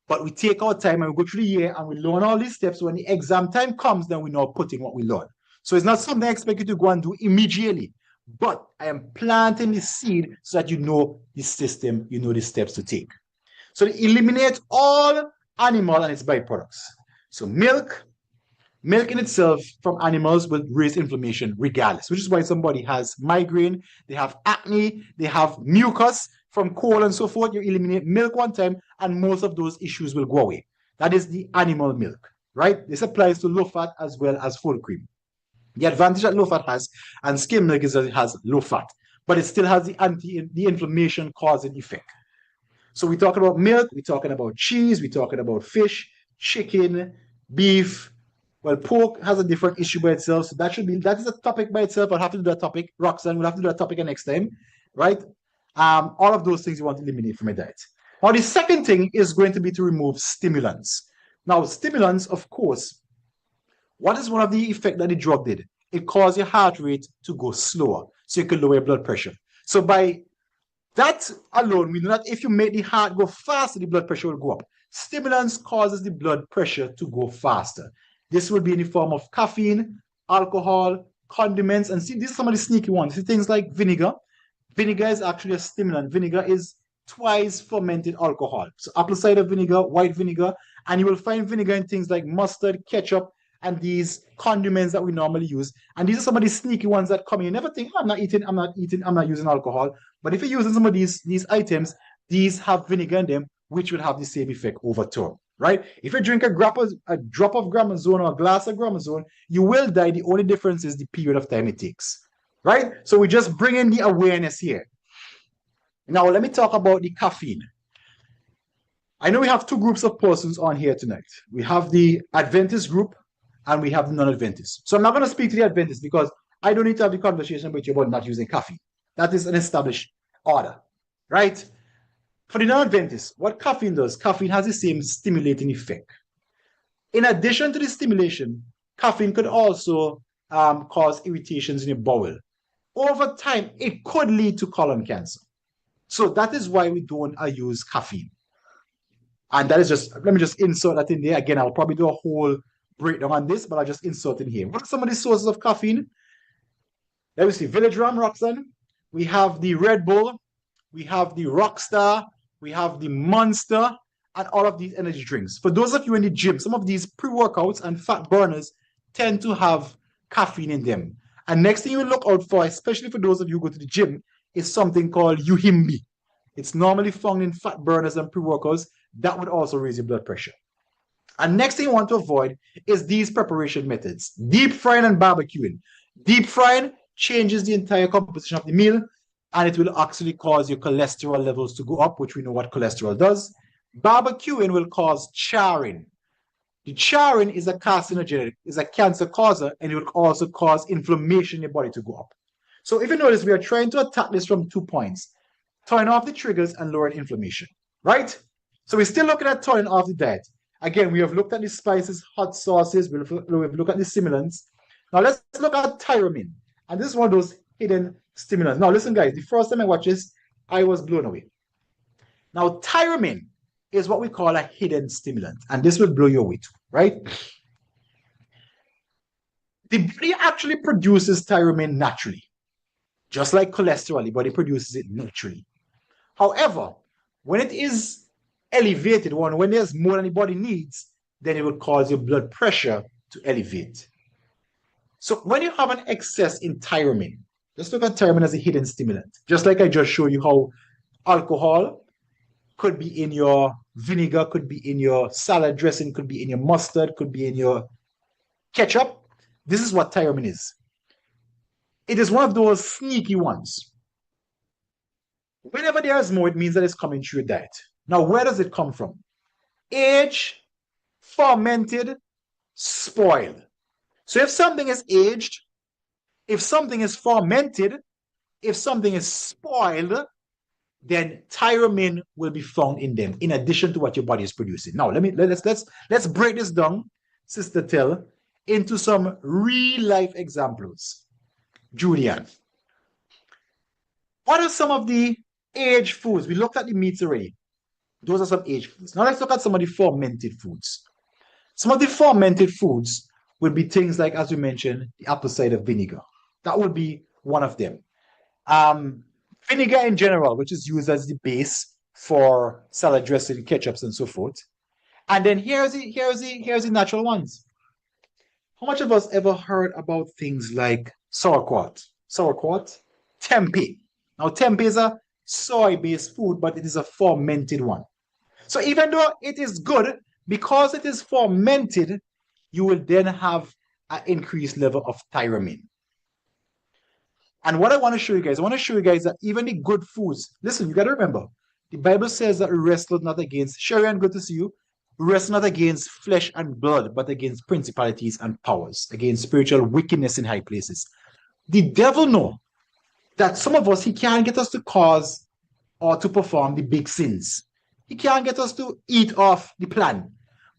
But we take our time and we go through the year and we learn all these steps. When the exam time comes, then we know putting what we learn. So it's not something I expect you to go and do immediately. But I am planting the seed so that you know the system, you know the steps to take. So they eliminate all animal and its byproducts. So milk in itself from animals will raise inflammation regardless, which is why somebody has migraine, they have acne, they have mucus from cold and so forth. You eliminate milk one time and most of those issues will go away. That is the animal milk, right? This applies to low fat as well as full cream. The advantage that low fat has and skim milk is that it has low fat, but it still has the inflammation causing effect. So we're talking about milk, we're talking about cheese, we're talking about fish, chicken, beef. Well, pork has a different issue by itself, so that is a topic by itself. I'll have to do that topic. Roxanne, we'll have to do that topic next time, right? All of those things you want to eliminate from your diet. Now, the second thing is going to be to remove stimulants. Now, stimulants, of course, what is one of the effects that the drug did? It caused your heart rate to go slower, so you can lower your blood pressure. So by that alone, we know that if you make the heart go faster, the blood pressure will go up. Stimulants causes the blood pressure to go faster. This will be in the form of caffeine, alcohol, condiments, and see, these are some of the sneaky ones. See things like vinegar. Vinegar is actually a stimulant. Vinegar is twice fermented alcohol. So apple cider vinegar, white vinegar, and you will find vinegar in things like mustard, ketchup, and these condiments that we normally use. And these are some of the sneaky ones that come in. You never think, oh, I'm not using alcohol. But if you're using some of these items, these have vinegar in them, which will have the same effect over time, right? If you drink a drop of gramazone or a glass of gramazone, you will die. The only difference is the period of time it takes, right? So we just bring in the awareness here. Now, let me talk about the caffeine. I know we have two groups of persons on here tonight. We have the Adventist group and we have the non-Adventist. So I'm not going to speak to the Adventist because I don't need to have the conversation with you about not using caffeine. That is an established order, right? For the non-Adventist, what caffeine does, caffeine has the same stimulating effect. In addition to the stimulation, caffeine could also cause irritations in your bowel. Over time, it could lead to colon cancer. So that is why we don't use caffeine. And that is just, let me just insert that in there. Again, I'll probably do a whole breakdown on this, but I'll just insert in here. What are some of the sources of caffeine? Let me see, Village Ram, Roxanne. We have the Red Bull. We have the Rockstar. We have the Monster and all of these energy drinks. For those of you in the gym, some of these pre-workouts and fat burners tend to have caffeine in them. And next thing you look out for, especially for those of you who go to the gym, is something called Uhimbi. It's normally found in fat burners and pre-workouts. That would also raise your blood pressure. And next thing you want to avoid is these preparation methods. Deep frying and barbecuing. Deep frying changes the entire composition of the meal, and it will actually cause your cholesterol levels to go up, which we know what cholesterol does. Barbecuing will cause charring. The charring is a carcinogenic, is a cancer causer, and it will also cause inflammation in your body to go up. So if you notice, we are trying to attack this from 2 points. Turn off the triggers and lower inflammation, right? So we're still looking at turning off the diet. Again, we have looked at the spices, hot sauces, we've looked at the stimulants. Now let's look at tyramine. And this is one of those hidden stimulants. Now listen, guys, the first time I watched this, I was blown away. Now tyramine is what we call a hidden stimulant. And this will blow your away too, right? The body actually produces tyramine naturally. Just like cholesterol, the body produces it naturally. However, when it is elevated, when there's more than the body needs, then it will cause your blood pressure to elevate. So when you have an excess in tyramine, just look at tyramine as a hidden stimulant. Just like I just showed you how alcohol could be in your vinegar, could be in your salad dressing, could be in your mustard, could be in your ketchup. This is what tyramine is. It is one of those sneaky ones. Whenever there is more, it means that it's coming through your diet. Now, where does it come from? Aged, fermented, spoiled. So if something is aged, if something is fermented, if something is spoiled, then tyramine will be found in them, in addition to what your body is producing. Now, let's break this down, Sister Tell, into some real-life examples. Julian, what are some of the aged foods? We looked at the meats already. Those are some aged foods. Now let's look at some of the fermented foods. Some of the fermented foods would be things like, as we mentioned, the apple cider vinegar. That would be one of them. Vinegar in general, which is used as the base for salad dressing, ketchups, and so forth. And then here's the natural ones. How much of us ever heard about things like sauerkraut? Sauerkraut, tempeh. Now, tempeh is a soy-based food, but it is a fermented one. So even though it is good, because it is fermented, you will then have an increased level of tyramine. And what I want to show you guys, that even the good foods, listen, you got to remember, the Bible says that we wrestle not against, Sharon, good to see you, we wrestle not against flesh and blood, but against principalities and powers, against spiritual wickedness in high places. The devil knows that some of us, he can't get us to cause or to perform the big sins. He can't get us to eat off the plan.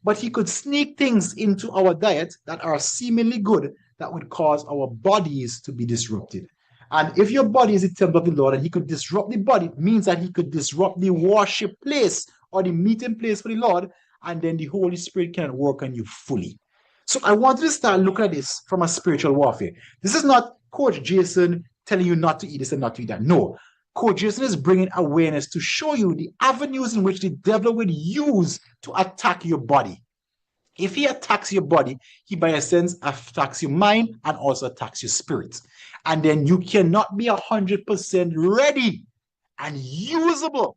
But he could sneak things into our diet that are seemingly good that would cause our bodies to be disrupted. And if your body is the temple of the Lord and he could disrupt the body, it means that he could disrupt the worship place or the meeting place for the Lord, and then the Holy Spirit cannot work on you fully. So I want you to start looking at this from a spiritual warfare. This is not Coach Jason telling you not to eat this and not to eat that. No. Coach Jason is bringing awareness to show you the avenues in which the devil will use to attack your body. If he attacks your body, he by a sense attacks your mind and also attacks your spirit. And then you cannot be 100% ready and usable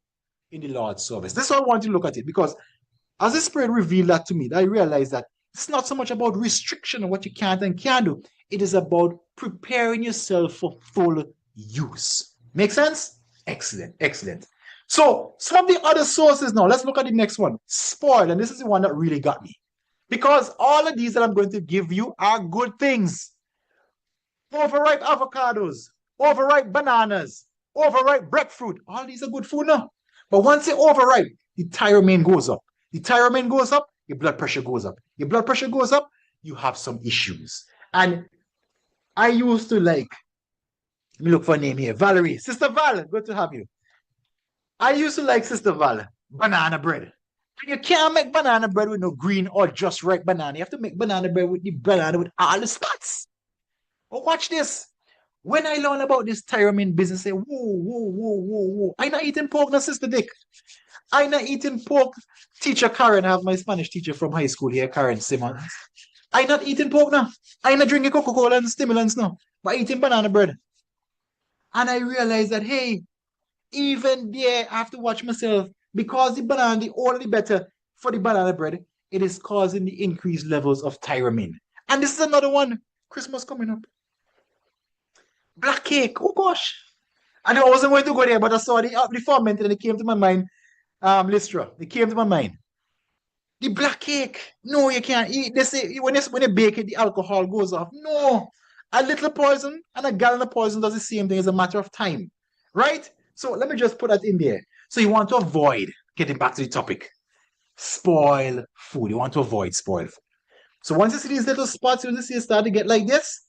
in the Lord's service. This is why I want you to look at it, because as the Spirit revealed that to me, I realized that it's not so much about restriction of what you can't and can't do. It is about preparing yourself for full use. Make sense? Excellent, excellent. So some of the other sources now, let's look at the next one. Spoiled, and this is the one that really got me. Because all of these that I'm going to give you are good things. Overripe avocados, overripe bananas, overripe breadfruit. All these are good food now. But once they overripe, the tyramine goes up. The tyramine goes up, your blood pressure goes up. Your blood pressure goes up, you have some issues. And I used to let me look for a name here. Valerie. Sister Val, good to have you. I used to like Sister Val, banana bread. You can't make banana bread with no green or just ripe banana. You have to make banana bread with the banana with all the spots. But watch this. When I learn about this tyramine business, I say, whoa. I'm not eating pork, no, Sister Dick. I'm not eating pork. Teacher Karen, I have my Spanish teacher from high school here, Karen Simmons. I'm not eating pork now. I'm not drinking Coca-Cola and stimulants now. But eating banana bread. And I realized that, hey, even there, I have to watch myself, because the banana, the older the better for the banana bread, it is causing the increased levels of tyramine. And this is another one. Christmas coming up. Black cake. Oh gosh. And I wasn't going to go there, but I saw the fermented and it came to my mind. Lystra. It came to my mind. The black cake. No, you can't eat. They say when you bake it, the alcohol goes off. No. A little poison and a gallon of poison does the same thing as a matter of time. Right? So let me just put that in there. So you want to avoid, getting back to the topic, spoil food. You want to avoid spoiled food. So once you see these little spots, when you see it start to get like this,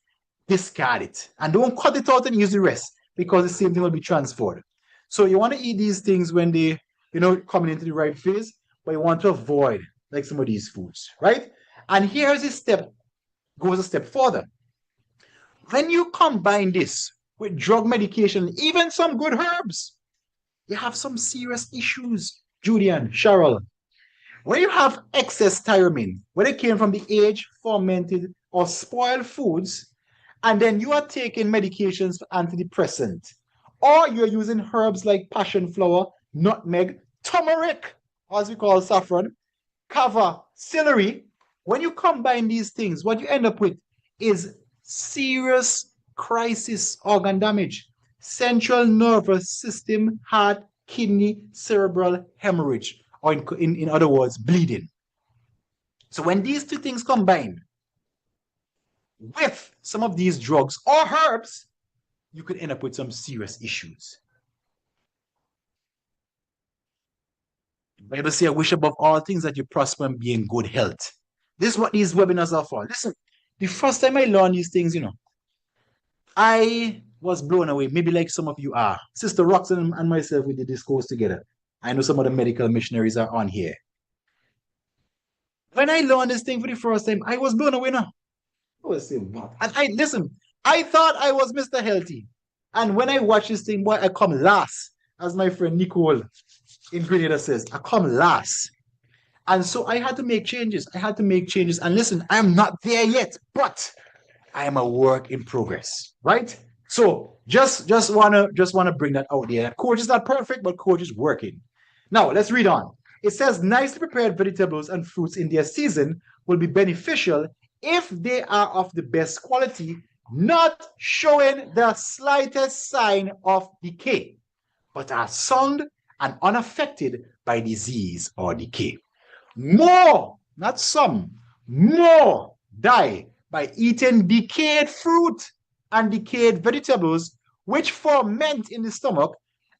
discard it. And don't cut it out and use the rest, because the same thing will be transferred. So you want to eat these things when they, coming into the right phase, but you want to avoid like some of these foods, right? And here's a step, goes a step further. When you combine this with drug medication, even some good herbs, you have some serious issues. Julian, Cheryl, when you have excess tyramine, whether it came from the aged, fermented, or spoiled foods, and then you are taking medications for antidepressant, or you're using herbs like passion flower, nutmeg, turmeric, as we call saffron, kava, celery, when you combine these things, what you end up with is serious crisis organ damage, central nervous system, heart, kidney, cerebral hemorrhage, or in other words, bleeding. So when these two things combine with some of these drugs or herbs, you could end up with some serious issues. The Bible says, I wish above all things that you prosper and be in good health. This is what these webinars are for. Listen, the first time I learned these things, I was blown away, maybe like some of you are. Sister Roxanne and myself, we did this course together. I know some of the medical missionaries are on here. When I learned this thing for the first time, I was blown away now. I was saying, what? And I thought I was Mr. Healthy. And when I watch this thing, boy, I come last. As my friend Nicole in Grenada says, I come last. And so I had to make changes. And listen, I'm not there yet, but I am a work in progress, right? So just wanna bring that out there. Coach is not perfect, but coach is working. Now let's read on. It says nicely prepared vegetables and fruits in their season will be beneficial if they are of the best quality, not showing the slightest sign of decay, but are sound and unaffected by disease or decay. More, not some, more die by eating decayed fruit and decayed vegetables, which ferment in the stomach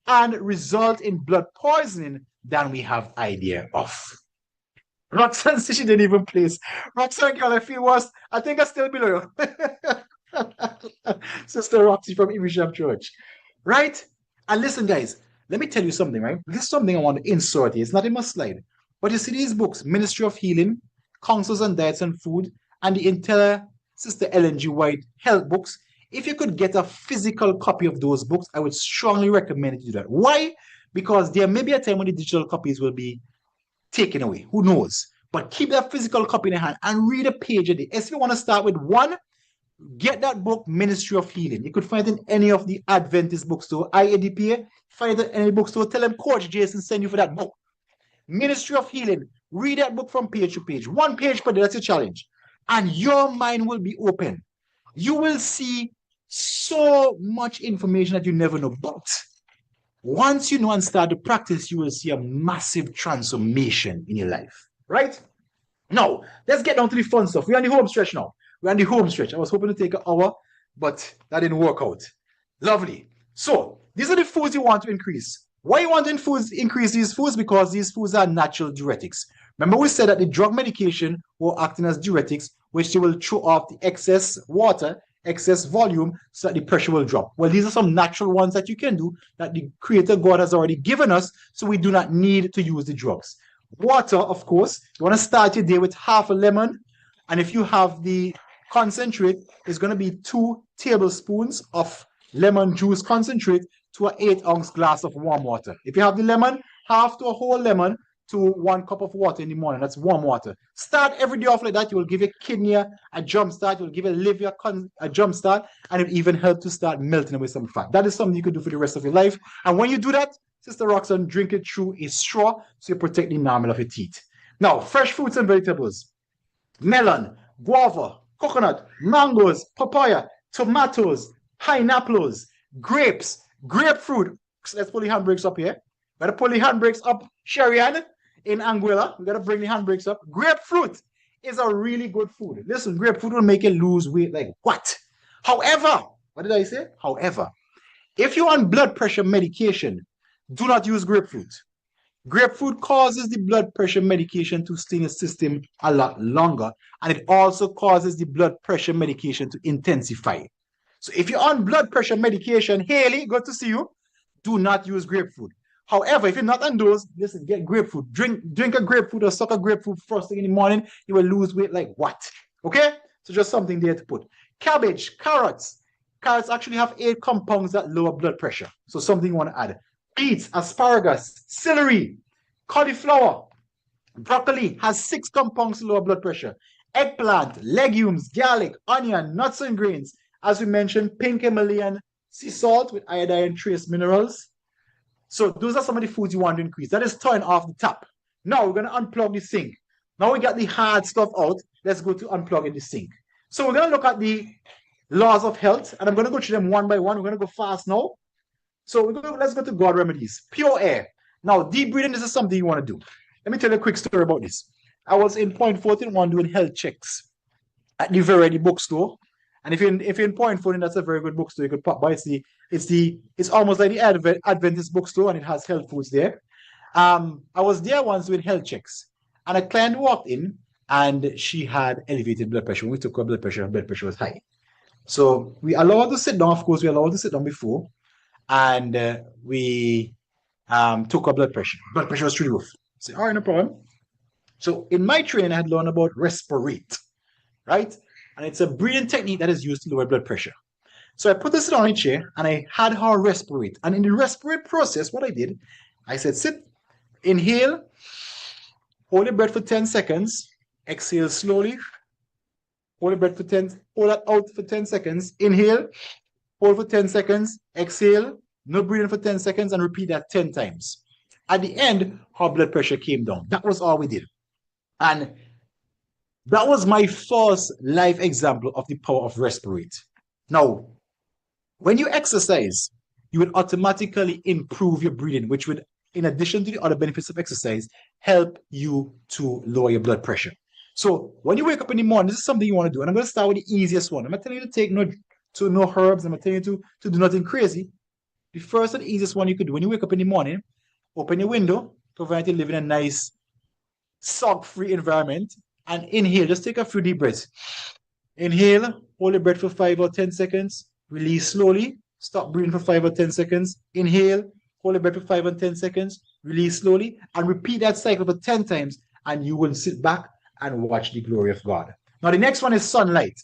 and result in blood poisoning than we have idea of. Roxanne said she didn't even place. Roxanne, girl, I feel worse. I think I still below you. Sister Roxy from Evesham Church. Right? And listen, guys, let me tell you something, right? This is something I want to insert here. It's not in my slide. But you see these books, Ministry of Healing, Counsels on Diets and Food, and the entire Sister Ellen G. White health books. If you could get a physical copy of those books, I would strongly recommend you do that. Why? Because there may be a time when the digital copies will be taken away. Who knows? But keep that physical copy in your hand and read a page a day. If you want to start with one, get that book, Ministry of Healing. You could find it in any of the Adventist bookstore, IADPA. Find it in any bookstore. Tell them Coach Jason send you for that book. Ministry of Healing. Read that book from page to page. One page per day, that's your challenge. And your mind will be open. You will see so much information that you never know. But once you know and start to practice, you will see a massive transformation in your life. Right? Now, let's get down to the fun stuff. We're on the home stretch now. We're on the home stretch. I was hoping to take an hour, but that didn't work out. Lovely. So, these are the foods you want to increase. Why you want to increase these foods? Because these foods are natural diuretics. Remember we said that the drug medication were acting as diuretics, which they will throw off the excess water, excess volume, so that the pressure will drop. Well, these are some natural ones that you can do that the Creator God has already given us, so we do not need to use the drugs. Water, of course, you want to start your day with half a lemon, and if you have the concentrate, it's going to be 2 tablespoons of lemon juice concentrate to an 8-ounce glass of warm water. If you have the lemon, half to a whole lemon to 1 cup of water in the morning. That's warm water. Start every day off like that. You will give your kidney a jump start. You will give your liver a jump start, and it will even help to start melting away some fat. That is something you could do for the rest of your life. And when you do that, Sister Roxanne, drink it through a straw so you protect the enamel of your teeth. Now, fresh fruits and vegetables. Melon, guava, coconut, mangoes, papaya, tomatoes, pineapples, grapes, grapefruit. Let's pull the handbrakes up here. Gotta pull the handbrakes up, Sherian, in Anguilla. We gotta bring the handbrakes up. Grapefruit is a really good food. Listen, grapefruit will make you lose weight like what? However, what did I say? However, if you're on blood pressure medication, do not use grapefruit. Grapefruit causes the blood pressure medication to stay in the system a lot longer, and it also causes the blood pressure medication to intensify. So if you're on blood pressure medication, Haley, good to see you, do not use grapefruit. However, if you're not on those, listen, get grapefruit. Drink a grapefruit or suck a grapefruit first thing in the morning, you will lose weight like what? Okay? So just something there to put. Cabbage, carrots. Carrots actually have 8 compounds that lower blood pressure. So something you want to add. Beets, asparagus, celery, cauliflower, broccoli has 6 compounds to lower blood pressure. Eggplant, legumes, garlic, onion, nuts and grains. As we mentioned, pink Himalayan sea salt with iodine and trace minerals. So those are some of the foods you want to increase. That is turn off the tap. Now we're going to unplug the sink. Now we got the hard stuff out. Let's go to unplugging the sink. So we're going to look at the laws of health, and I'm going to go through them one by one. We're going to go fast now. So let's go to God remedies. Pure air. Now, deep breathing, this is something you want to do. Let me tell you a quick story about this. I was in Point 41 doing health checks at the Verity bookstore. And if you're in Point 14, that's a very good bookstore. You could pop by. It's almost like the Adventist bookstore, and it has health foods there. I was there once doing health checks, and a client walked in, and she had elevated blood pressure. When we took her blood pressure was high. So we allowed her to sit down. Of course, we allowed her to sit down before, and we took her blood pressure. Blood pressure was through the roof. I said, all right, no problem. So in my training, I had learned about respirate, right? And it's a breathing technique that is used to lower blood pressure. So I put this on a chair and I had her respirate. And in the respirate process, what I did, I said, sit, inhale, hold your breath for 10 seconds, exhale slowly, hold your breath for 10, hold that out for 10 seconds, inhale, hold for 10 seconds, exhale, no breathing for 10 seconds, and repeat that 10 times. At the end, her blood pressure came down. That was all we did. And that was my first live example of the power of respirate. Now, when you exercise, you will automatically improve your breathing, which would, in addition to the other benefits of exercise, help you to lower your blood pressure. So when you wake up in the morning, this is something you want to do. And I'm going to start with the easiest one. I'm not telling you to take no herbs. I'm not telling you to do nothing crazy. The first and easiest one you could do when you wake up in the morning, open your window, provide you live in a nice, sog-free environment, and inhale. Just take a few deep breaths. Inhale, hold your breath for 5 or 10 seconds. Release slowly. Stop breathing for 5 or 10 seconds. Inhale, hold your breath for 5 or 10 seconds. Release slowly. And repeat that cycle for 10 times. And you will sit back and watch the glory of God. Now, the next one is sunlight.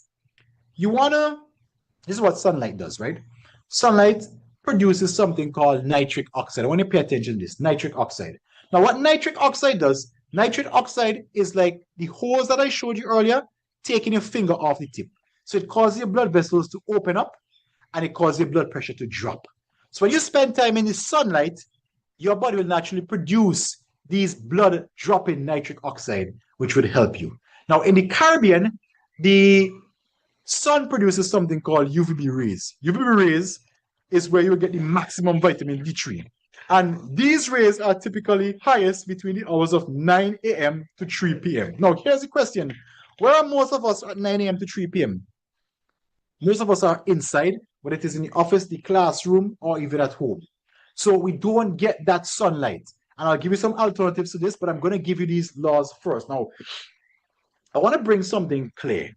This is what sunlight does, right? Sunlight produces something called nitric oxide. I want you to pay attention to this, nitric oxide. Now, what nitric oxide does, Nitric oxide is like the hose that I showed you earlier, taking your finger off the tip. So it causes your blood vessels to open up and it causes your blood pressure to drop. So when you spend time in the sunlight, your body will naturally produce these blood dropping nitric oxide, which would help you. Now, in the Caribbean, the sun produces something called UVB rays. UVB rays is where you get the maximum vitamin D3. And these rays are typically highest between the hours of 9 a.m. to 3 p.m. Now, here's the question. Where are most of us at 9 a.m. to 3 p.m.? Most of us are inside, whether it is in the office, the classroom, or even at home. So we don't get that sunlight. And I'll give you some alternatives to this, but I'm going to give you these laws first. Now, I want to bring something clear.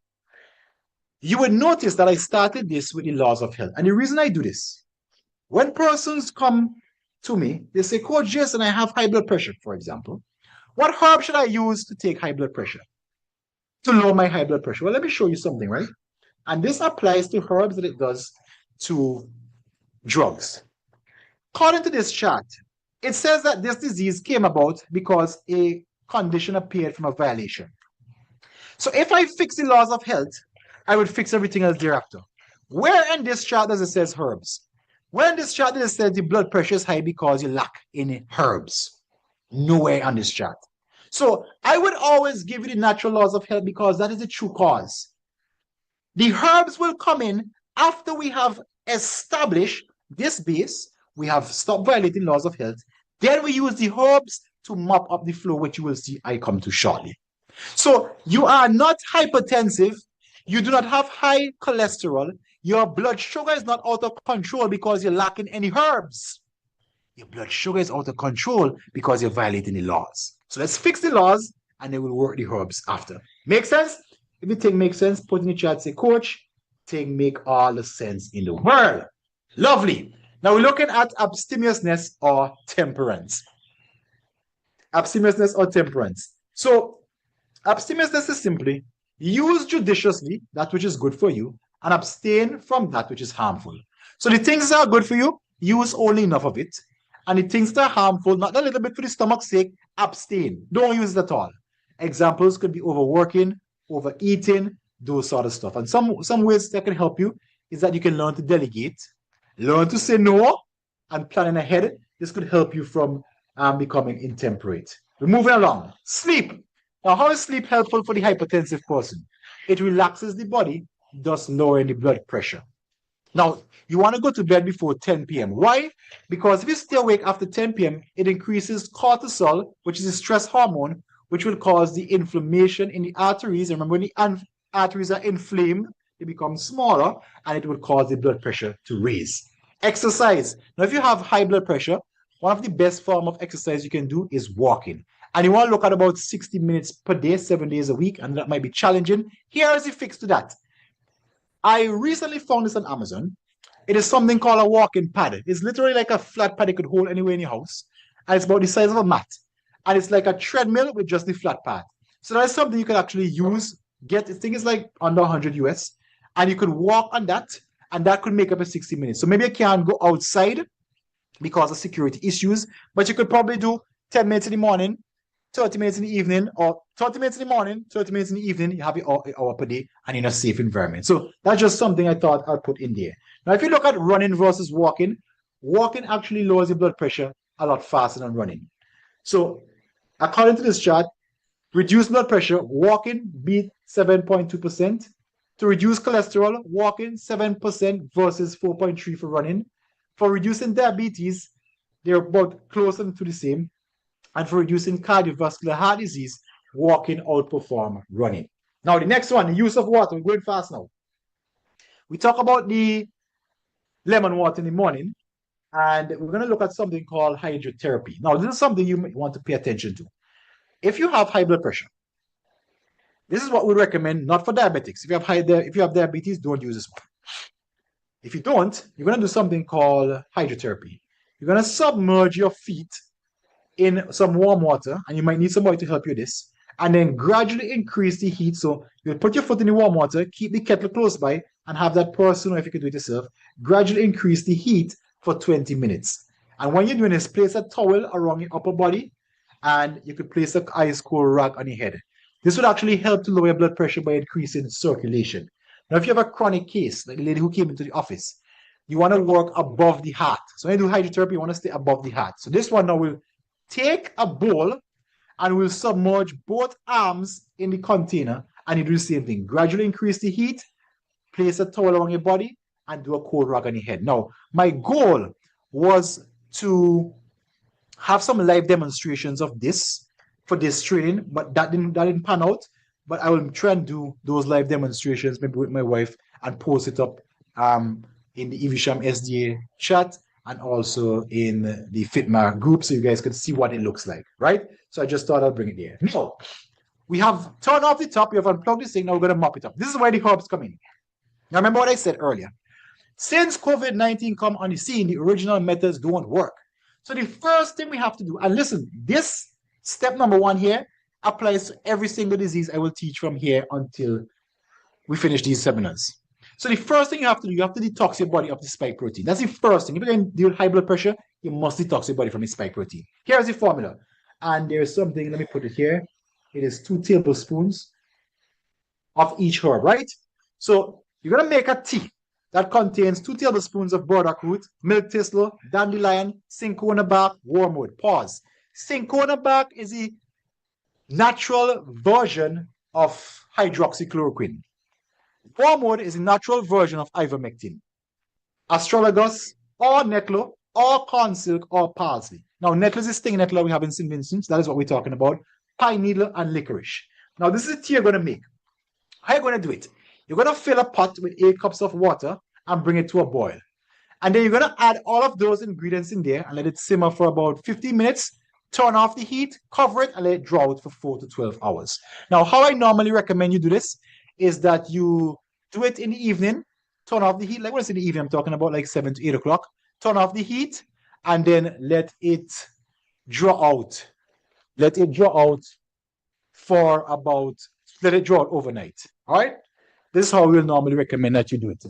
You would notice that I started this with the laws of health. And the reason I do this, when persons come to me, they say, Coach Jason, I have high blood pressure, for example. What herb should I use to take high blood pressure? To lower my high blood pressure? Well, let me show you something, right? And this applies to herbs that it does to drugs. According to this chart, it says that this disease came about because a condition appeared from a violation. So if I fix the laws of health, I would fix everything else thereafter. Where in this chart does it say herbs? Where in this chart does it say the blood pressure is high because you lack in herbs? Nowhere on this chart. So I would always give you the natural laws of health because that is the true cause. The herbs will come in after we have established this base, we have stopped violating laws of health, then we use the herbs to mop up the flow, which you will see I come to shortly. So you are not hypertensive, you do not have high cholesterol, your blood sugar is not out of control because you're lacking any herbs. Your blood sugar is out of control because you're violating the laws. So let's fix the laws and then we'll work the herbs after. Make sense? If you think makes sense, put in the chat, say, Coach, thing make all the sense in the world. Lovely. Now we're looking at abstemiousness or temperance. Abstemiousness or temperance. So abstemiousness is simply use judiciously that which is good for you and abstain from that which is harmful. So the things that are good for you, use only enough of it. And the things that are harmful, not a little bit for the stomach's sake, abstain. Don't use it at all. Examples could be overworking, overeating, those sort of stuff. And some ways that can help you is that you can learn to delegate, learn to say no, and planning ahead. This could help you from becoming intemperate. We're moving along. Sleep. Now, how is sleep helpful for the hypertensive person? It relaxes the body, thus lowering the blood pressure. Now, you want to go to bed before 10 p.m. Why? Because if you stay awake after 10 p.m., it increases cortisol, which is a stress hormone, which will cause the inflammation in the arteries. And remember, when the arteries are inflamed, they become smaller, and it will cause the blood pressure to raise. Exercise. Now, if you have high blood pressure, one of the best form of exercise you can do is walking. And you want to look at about 60 minutes per day, 7 days a week, and that might be challenging. Here is the fix to that. I recently found this on Amazon. It is something called a walking pad. It's literally like a flat pad you could hold anywhere in your house. And it's about the size of a mat. And it's like a treadmill with just the flat pad. So that's something you can actually use. Get, I think it's like under 100 US. And you could walk on that. And that could make up a 60 minutes. So maybe you can't go outside because of security issues. But you could probably do 10 minutes in the morning, 30 minutes in the evening, or 30 minutes in the morning, 30 minutes in the evening. You have your hour per day and in a safe environment. So that's just something I thought I'd put in there. Now, if you look at running versus walking, walking actually lowers your blood pressure a lot faster than running. So according to this chart, reduce blood pressure, walking beat 7.2%. To reduce cholesterol, walking 7% versus 4.3% for running. For reducing diabetes, they're about closer to the same. And for reducing cardiovascular heart disease, walking outperform running. Now, the next one, the use of water. We're going fast now. We talk about the lemon water in the morning, and we're going to look at something called hydrotherapy. Now, this is something you might want to pay attention to. If you have high blood pressure, this is what we recommend, not for diabetics. If you have diabetes, don't use this one. If you don't, you're going to do something called hydrotherapy. You're going to submerge your feet in some warm water, and you might need somebody to help you with this, and then gradually increase the heat. So you'll put your foot in the warm water, keep the kettle close by, and have that person, or if you can do it yourself, gradually increase the heat for 20 minutes. And when you're doing this, place a towel around your upper body and you could place an ice cold rag on your head. This would actually help to lower your blood pressure by increasing circulation. Now, if you have a chronic case, like the lady who came into the office, you want to work above the heart. So when you do hydrotherapy, you want to stay above the heart. So this one now will take a bowl and we'll submerge both arms in the container, and you do the same thing. Gradually increase the heat, place a towel around your body, and do a cold rag on your head. Now, my goal was to have some live demonstrations of this for this training, but that didn't pan out. But I will try and do those live demonstrations maybe with my wife and post it up in the Evisham SDA chat and also in the Fitma group so you guys can see what it looks like, right? So I just thought I'll bring it here. Now, we have turned off the top, we have unplugged this thing, now we're going to mop it up. This is where the herbs come in. Now remember what I said earlier. Since COVID-19 come on the scene, the original methods don't work. So the first thing we have to do, and listen, this step number 1 here applies to every single disease I will teach from here until we finish these seminars. So the first thing you have to do, you have to detox your body of the spike protein. That's the first thing. If you're going to deal with high blood pressure, you must detox your body from the spike protein. Here's the formula. And there's something, let me put it here. It is 2 tablespoons of each herb, right? So you're going to make a tea that contains 2 tablespoons of burdock root, milk thistle, dandelion, cinchona bark, wormwood. Pause. Cinchona bark is the natural version of hydroxychloroquine. Wormwood is a natural version of ivermectin. Astragalus, or nettle, or corn silk, or parsley. Now, nettle is the stinging nettle we have in St. Vincent's. That is what we're talking about. Pine needle and licorice. Now, this is the tea you're going to make. How are you going to do it? You're going to fill a pot with 8 cups of water and bring it to a boil. And then you're going to add all of those ingredients in there and let it simmer for about 15 minutes. Turn off the heat, cover it, and let it draw out for 4 to 12 hours. Now, how I normally recommend you do this is that you do it in the evening, turn off the heat. Like when it's in the evening, I'm talking about like 7 to 8 o'clock. Turn off the heat and then let it draw out. Let it draw out for about, let it draw out overnight. All right? This is how we'll normally recommend that you do it.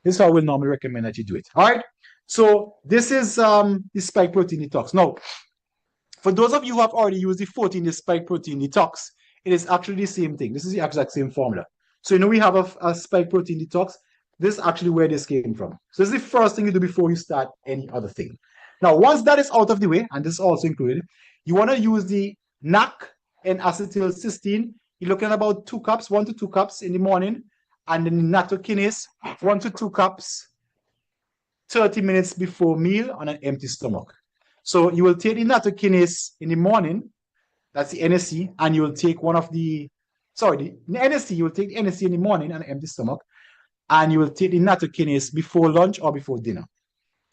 This is how we'll normally recommend that you do it. All right? So this is the spike protein detox. Now, for those of you who have already used the 14-day spike protein detox, it is actually the same thing. This is the exact same formula. So, you know, we have a spike protein detox. This is actually where this came from. So this is the first thing you do before you start any other thing. Now, once that is out of the way, and this is also included, you want to use the NAC and acetylcysteine. You're looking at about 2 cups, 1 to 2 cups in the morning, and then the nattokinase, 1 to 2 cups, 30 minutes before meal on an empty stomach. So you will take the nattokinase in the morning, that's the NSC, and you will take the NSC, you will take the NSC in the morning on an empty stomach, and you will take the nattokinase before lunch or before dinner.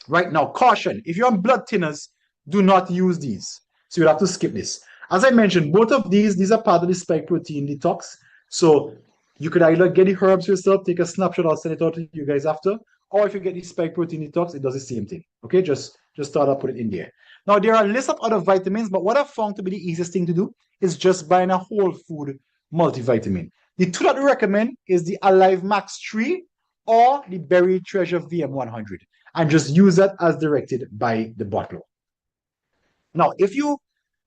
Right now, caution, if you're on blood thinners, do not use these. So you'll have to skip this. As I mentioned, both of these are part of the spike protein detox. So you could either get the herbs yourself, take a snapshot, I'll send it out to you guys after, or if you get the spike protein detox, it does the same thing. Okay, just start up, put it in there. Now, there are a list of other vitamins, but what I've found to be the easiest thing to do is just buying a whole food multivitamin. The 2 that we recommend is the Alive Max 3 or the Berry Treasure VM100, and just use that as directed by the bottle. Now, if you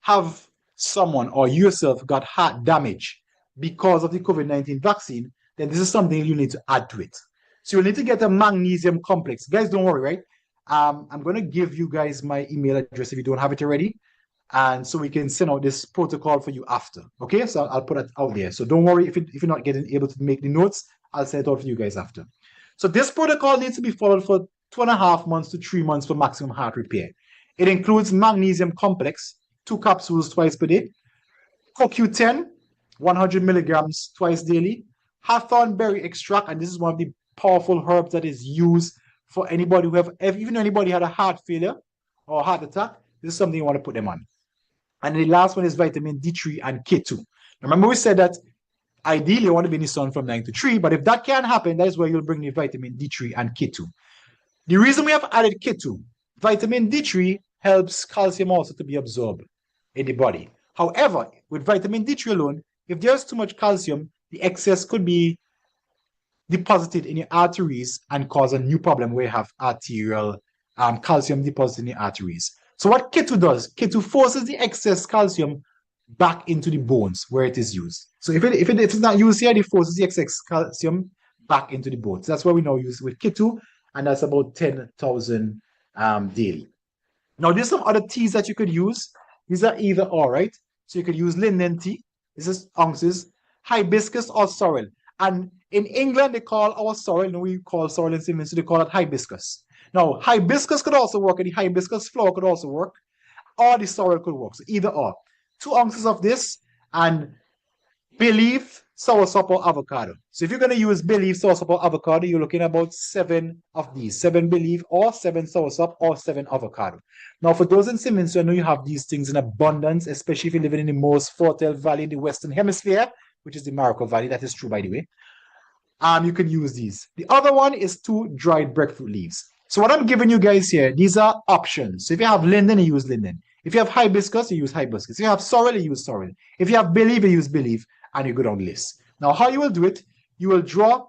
have someone or yourself got heart damage because of the COVID-19 vaccine, then this is something you need to add to it. So you'll need to get a magnesium complex. Guys, don't worry, right? I'm going to give you guys my email address if you don't have it already. And so we can send out this protocol for you after. Okay, so I'll put it out there. So don't worry if you're not able to make the notes, I'll send it out for you guys after. So this protocol needs to be followed for 2.5 months to 3 months for maximum heart repair. It includes magnesium complex, 2 capsules twice per day, CoQ10, 100 milligrams twice daily, hawthorn berry extract, and this is one of the powerful herbs that is used for anybody who even though anybody had a heart failure or heart attack, this is something you want to put them on. And the last one is vitamin D3 and K2. Remember we said that ideally you want to be in the sun from 9 to 3, but if that can't happen, that is where you'll bring the vitamin D3 and K2. The reason we have added K2, vitamin D3 helps calcium also to be absorbed in the body. However, with vitamin D3 alone, if there's too much calcium, the excess could be deposited in your arteries and cause a new problem where you have arterial calcium deposited in your arteries. So what K2 does, K2 forces the excess calcium back into the bones where it is used. So if it's not used here, it forces the excess calcium back into the bones. That's what we now use with K2, and that's about 10,000 daily. Now, there's some other teas that you could use. These are either or, right? So you could use linden tea. This is ounces, hibiscus or sorrel. And in England, they call our sorrel, we call sorrel in Simmons, so they call it hibiscus. Now, hibiscus could also work, and the hibiscus flower could also work, or the sorrel could work. So either or. 2 ounces of this, and bay leaf, soursop, or avocado. So if you're going to use bay leaf, soursop, or avocado, you're looking at about 7 of these. 7 bay leaf, or 7 soursop, or 7 avocado. Now, for those in Simmons, I know you have these things in abundance, especially if you're living in the most fertile valley in the Western Hemisphere, which is the Marico Valley. That is true, by the way. You can use these. The other one is 2 dried breadfruit leaves. So what I'm giving you guys here, these are options. So if you have linden, you use linden. If you have hibiscus, you use hibiscus. If you have sorrel, you use sorrel. If you have bay leaf, you use bay leaf, and you go down the list. Now, how you will do it, you will draw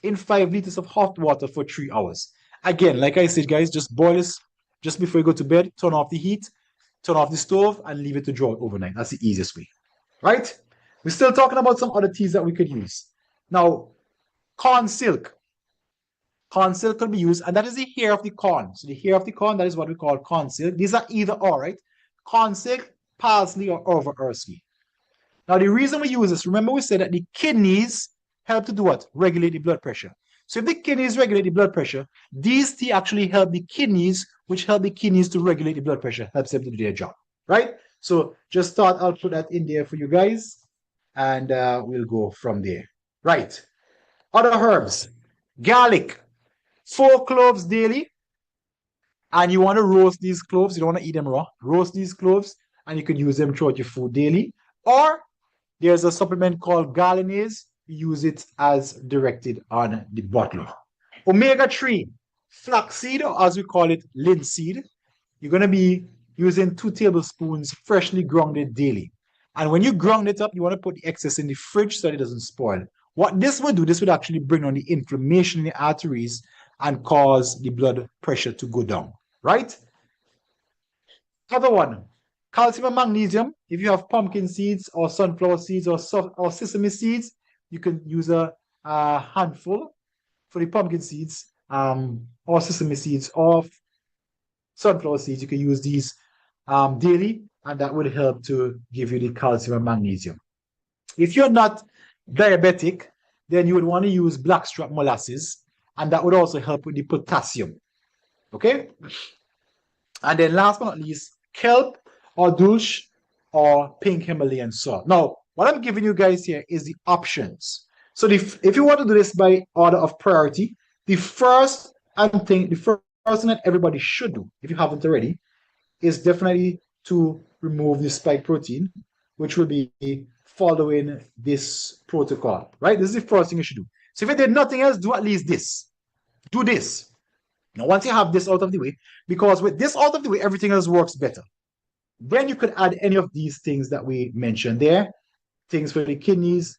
in 5 liters of hot water for 3 hours. Again, like I said, guys, just boil this just before you go to bed, turn off the heat, turn off the stove, and leave it to draw overnight. That's the easiest way, right? We're still talking about some other teas that we could use. Now, corn silk. Corn silk could be used, and that is the hair of the corn. So the hair of the corn, that is what we call corn silk. These are either or, right? Corn silk, parsley, or overearthly. Now, the reason we use this, remember we said that the kidneys help to do what? Regulate the blood pressure. So if the kidneys regulate the blood pressure, these tea actually help the kidneys, which help the kidneys to regulate the blood pressure, helps them to do their job, right? So just thought I'll put that in there for you guys, and we'll go from there. Right. Other herbs. Garlic. 4 cloves daily, and you want to roast these cloves. You don't want to eat them raw. Roast these cloves, and you can use them throughout your food daily. Or there's a supplement called Galenase. Use it as directed on the bottle. Omega-3, flaxseed, or as we call it, linseed. You're going to be using 2 tablespoons freshly grounded daily. And when you ground it up, you want to put the excess in the fridge so that it doesn't spoil. What this would do, this would actually bring on the inflammation in the arteries and cause the blood pressure to go down, right? Other one, calcium and magnesium. If you have pumpkin seeds or sunflower seeds or sesame seeds, you can use a handful for the pumpkin seeds or sesame seeds or sunflower seeds. You can use these daily, and that would help to give you the calcium and magnesium. If you're not diabetic, then you would want to use blackstrap molasses, and that would also help with the potassium. Okay? And then last but not least, kelp or dulce or pink Himalayan salt. Now, what I'm giving you guys here is the options. So if you want to do this by order of priority, the first thing that everybody should do, if you haven't already, is definitely to remove the spike protein, which will be following this protocol, right? This is the first thing you should do. So if you did nothing else, do at least this. Do this. Now, once you have this out of the way, because with this out of the way, everything else works better. Then you could add any of these things that we mentioned there. Things for the kidneys,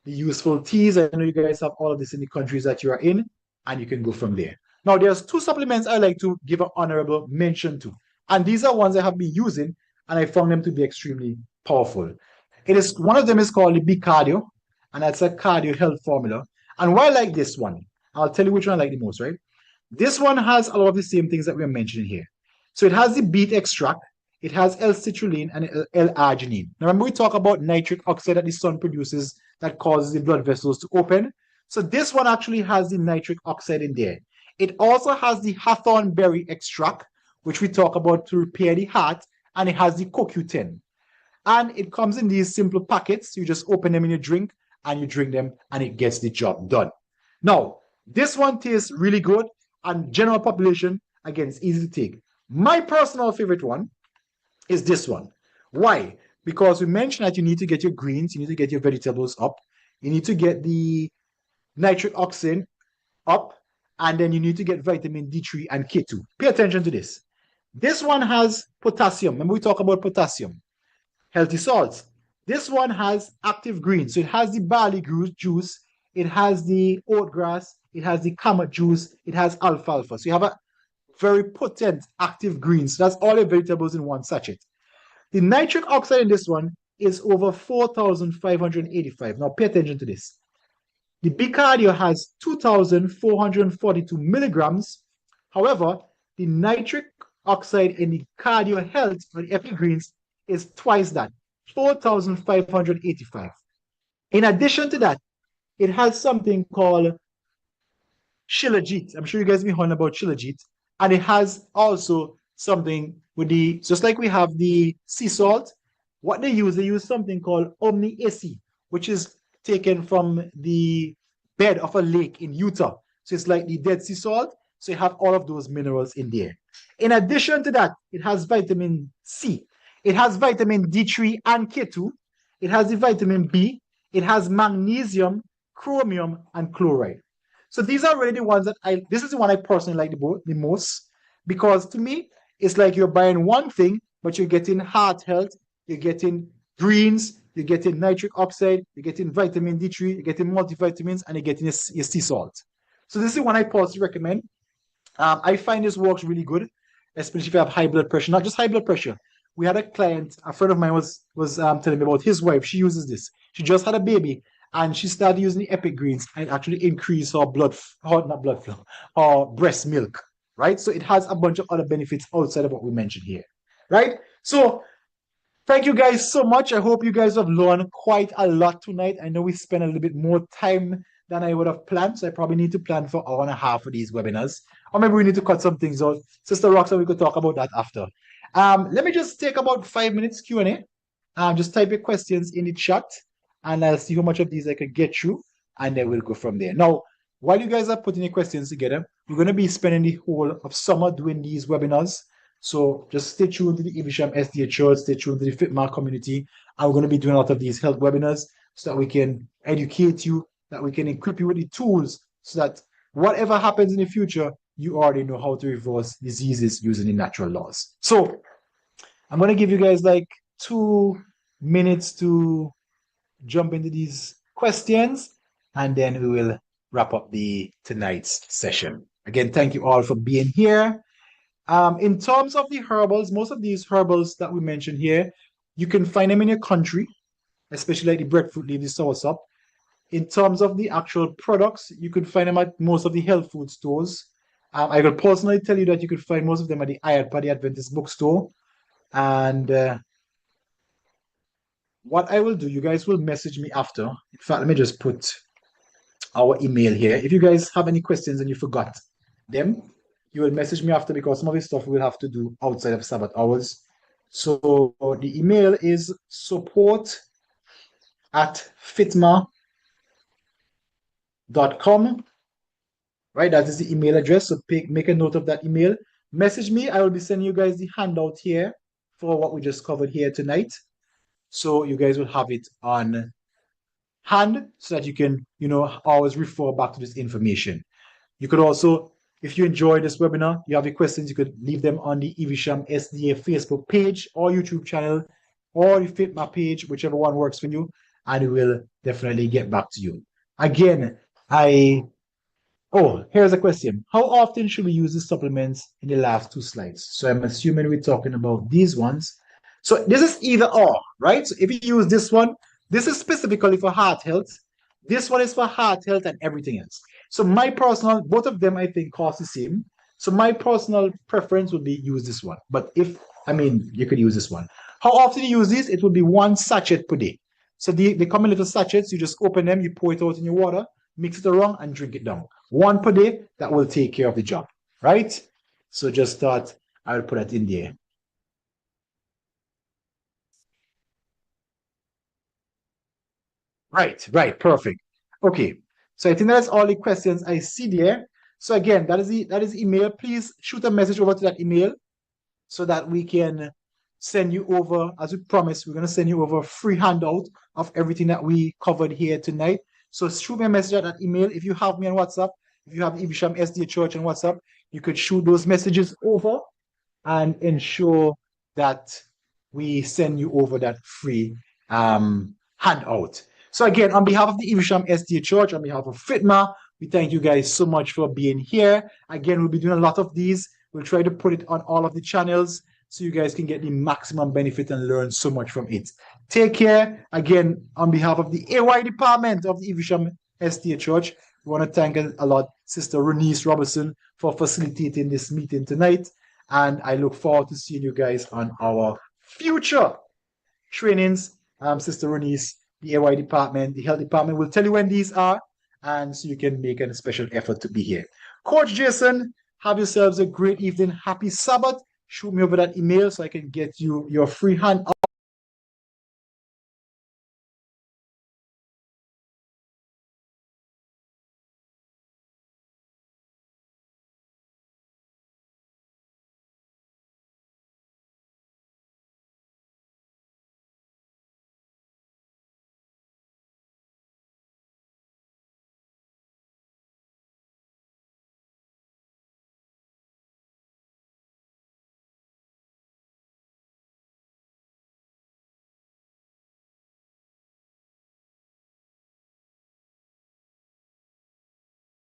the useful teas. I know you guys have all of this in the countries that you are in, and you can go from there. Now, there's 2 supplements I like to give an honorable mention to. And these are ones I have been using, and I found them to be extremely powerful. One of them is called the B-Cardio, and that's a cardio health formula. And why I like this one, I'll tell you which one I like the most, right? This one has a lot of the same things that we're mentioning here. So it has the beet extract, it has L-citrulline and L-arginine. Now remember we talk about nitric oxide that the sun produces that causes the blood vessels to open. So this one actually has the nitric oxide in there. It also has the hawthorn berry extract, which we talk about to repair the heart, and it has the CoQ10. And it comes in these simple packets. You just open them in your drink, and you drink them, and it gets the job done. Now, this one tastes really good, and general population, again, it's easy to take. My personal favorite one is this one. Why? Because we mentioned that you need to get your greens, you need to get your vegetables up, you need to get the nitric oxide up, and then you need to get vitamin D3 and K2. Pay attention to this. This one has potassium. Remember we talk about potassium. Healthy salts. This one has active greens. So it has the barley juice, it has the oat grass, it has the kamut juice, it has alfalfa. So you have very potent active greens. That's all your vegetables in one sachet. The nitric oxide in this one is over 4,585. Now pay attention to this. The Bicardio has 2,442 milligrams. However, the nitric oxide in the Cardio Health or the Epic Greens is twice that, 4,585. In addition to that, it has something called Shilajit. I'm sure you guys have been hearing about Shilajit. And it has also something with the, just like we have the sea salt, what they use something called Omni-AC, which is taken from the bed of a lake in Utah. So it's like the Dead Sea salt. So you have all of those minerals in there. In addition to that, it has vitamin C. It has vitamin D3 and K2. It has the vitamin B. It has magnesium, chromium, and chloride. So these are really the ones that this is the one I personally like the most, because to me, it's like you're buying one thing, but you're getting heart health, you're getting greens, you're getting nitric oxide, you're getting vitamin D3, you're getting multivitamins, and you're getting your sea salt. So this is the one I personally recommend. I find this works really good, especially if you have high blood pressure, not just high blood pressure. We had a client, a friend of mine was telling me about his wife. She uses this. She just had a baby, and she started using the Epic Greens and actually increased her not blood flow, her breast milk, right? So it has a bunch of other benefits outside of what we mentioned here, right? So thank you guys so much. I hope you guys have learned quite a lot tonight. I know we spent a little bit more time than I would have planned, so I probably need to plan for an hour and a half for these webinars. Or maybe we need to cut some things out. Sister Roxanne, we could talk about that after. Let me just take about 5 minutes Q&A. Just type your questions in the chat, and I'll see how much of these I can get through, and then we'll go from there. Now, while you guys are putting your questions together, we're going to be spending the whole of summer doing these webinars. So just stay tuned to the Evesham SDA Church, stay tuned to the FitMart community, and we're going to be doing a lot of these health webinars so that we can educate you, that we can equip you with the tools so that whatever happens in the future, you already know how to reverse diseases using the natural laws. So I'm going to give you guys like 2 minutes to jump into these questions, and then we will wrap up tonight's session. Again, thank you all for being here. In terms of the herbals, most of these herbals that we mentioned here, you can find them in your country, especially like the breadfruit leaf, the soursop. In terms of the actual products, you could find them at most of the health food stores. I will personally tell you that you could find most of them at the IADPA, the Adventist bookstore. And what I will do, you guys will message me after. In fact, let me just put our email here. If you guys have any questions and you forgot them, you will message me after, because some of this stuff we'll have to do outside of Sabbath hours. So the email is support@fitma.com. Right, that is the email address. So make a note of that email. Message me. I will be sending you guys the handout here for what we just covered here tonight. So you guys will have it on hand so that you can, always refer back to this information. You could also, if you enjoyed this webinar, you have any questions, you could leave them on the Evesham SDA Facebook page or YouTube channel or the FitMa page, whichever one works for you, and we will definitely get back to you. Again, here's a question. How often should we use the supplements in the last 2 slides? So I'm assuming we're talking about these ones. So this is either or, right? So if you use this one, this is specifically for heart health. This one is for heart health and everything else. So both of them I think cost the same. So my personal preference would be use this one. But you could use this one. How often you use these? It would be 1 sachet per day. So they come in little sachets. You just open them, you pour it out in your water, mix it around, and drink it down. 1 per day, that will take care of the job, right? So just thought I would put that in there. Right, perfect. Okay, so I think that's all the questions I see there. So again, that is email. Please shoot a message over to that email so that we can send you over, as we promised, we're going to send you over a free handout of everything that we covered here tonight. So shoot me a message at that email. If you have me on WhatsApp, if you have Evesham SDA Church on WhatsApp, you could shoot those messages over and ensure that we send you over that free handout. So again, on behalf of the Evesham SDA Church, on behalf of FITMA, we thank you guys so much for being here. Again, we'll be doing a lot of these We'll try to put it on all of the channels so you guys can get the maximum benefit and learn so much from it. Take care. Again, on behalf of the AY department of the Evesham SDA Church, we want to thank a lot Sister Renice Robertson for facilitating this meeting tonight. And I look forward to seeing you guys on our future trainings. Sister Renice, the AY department, the health department will tell you when these are, and so you can make a special effort to be here. Coach Jason, have yourselves a great evening. Happy Sabbath. Shoot me over that email so I can get you your free hand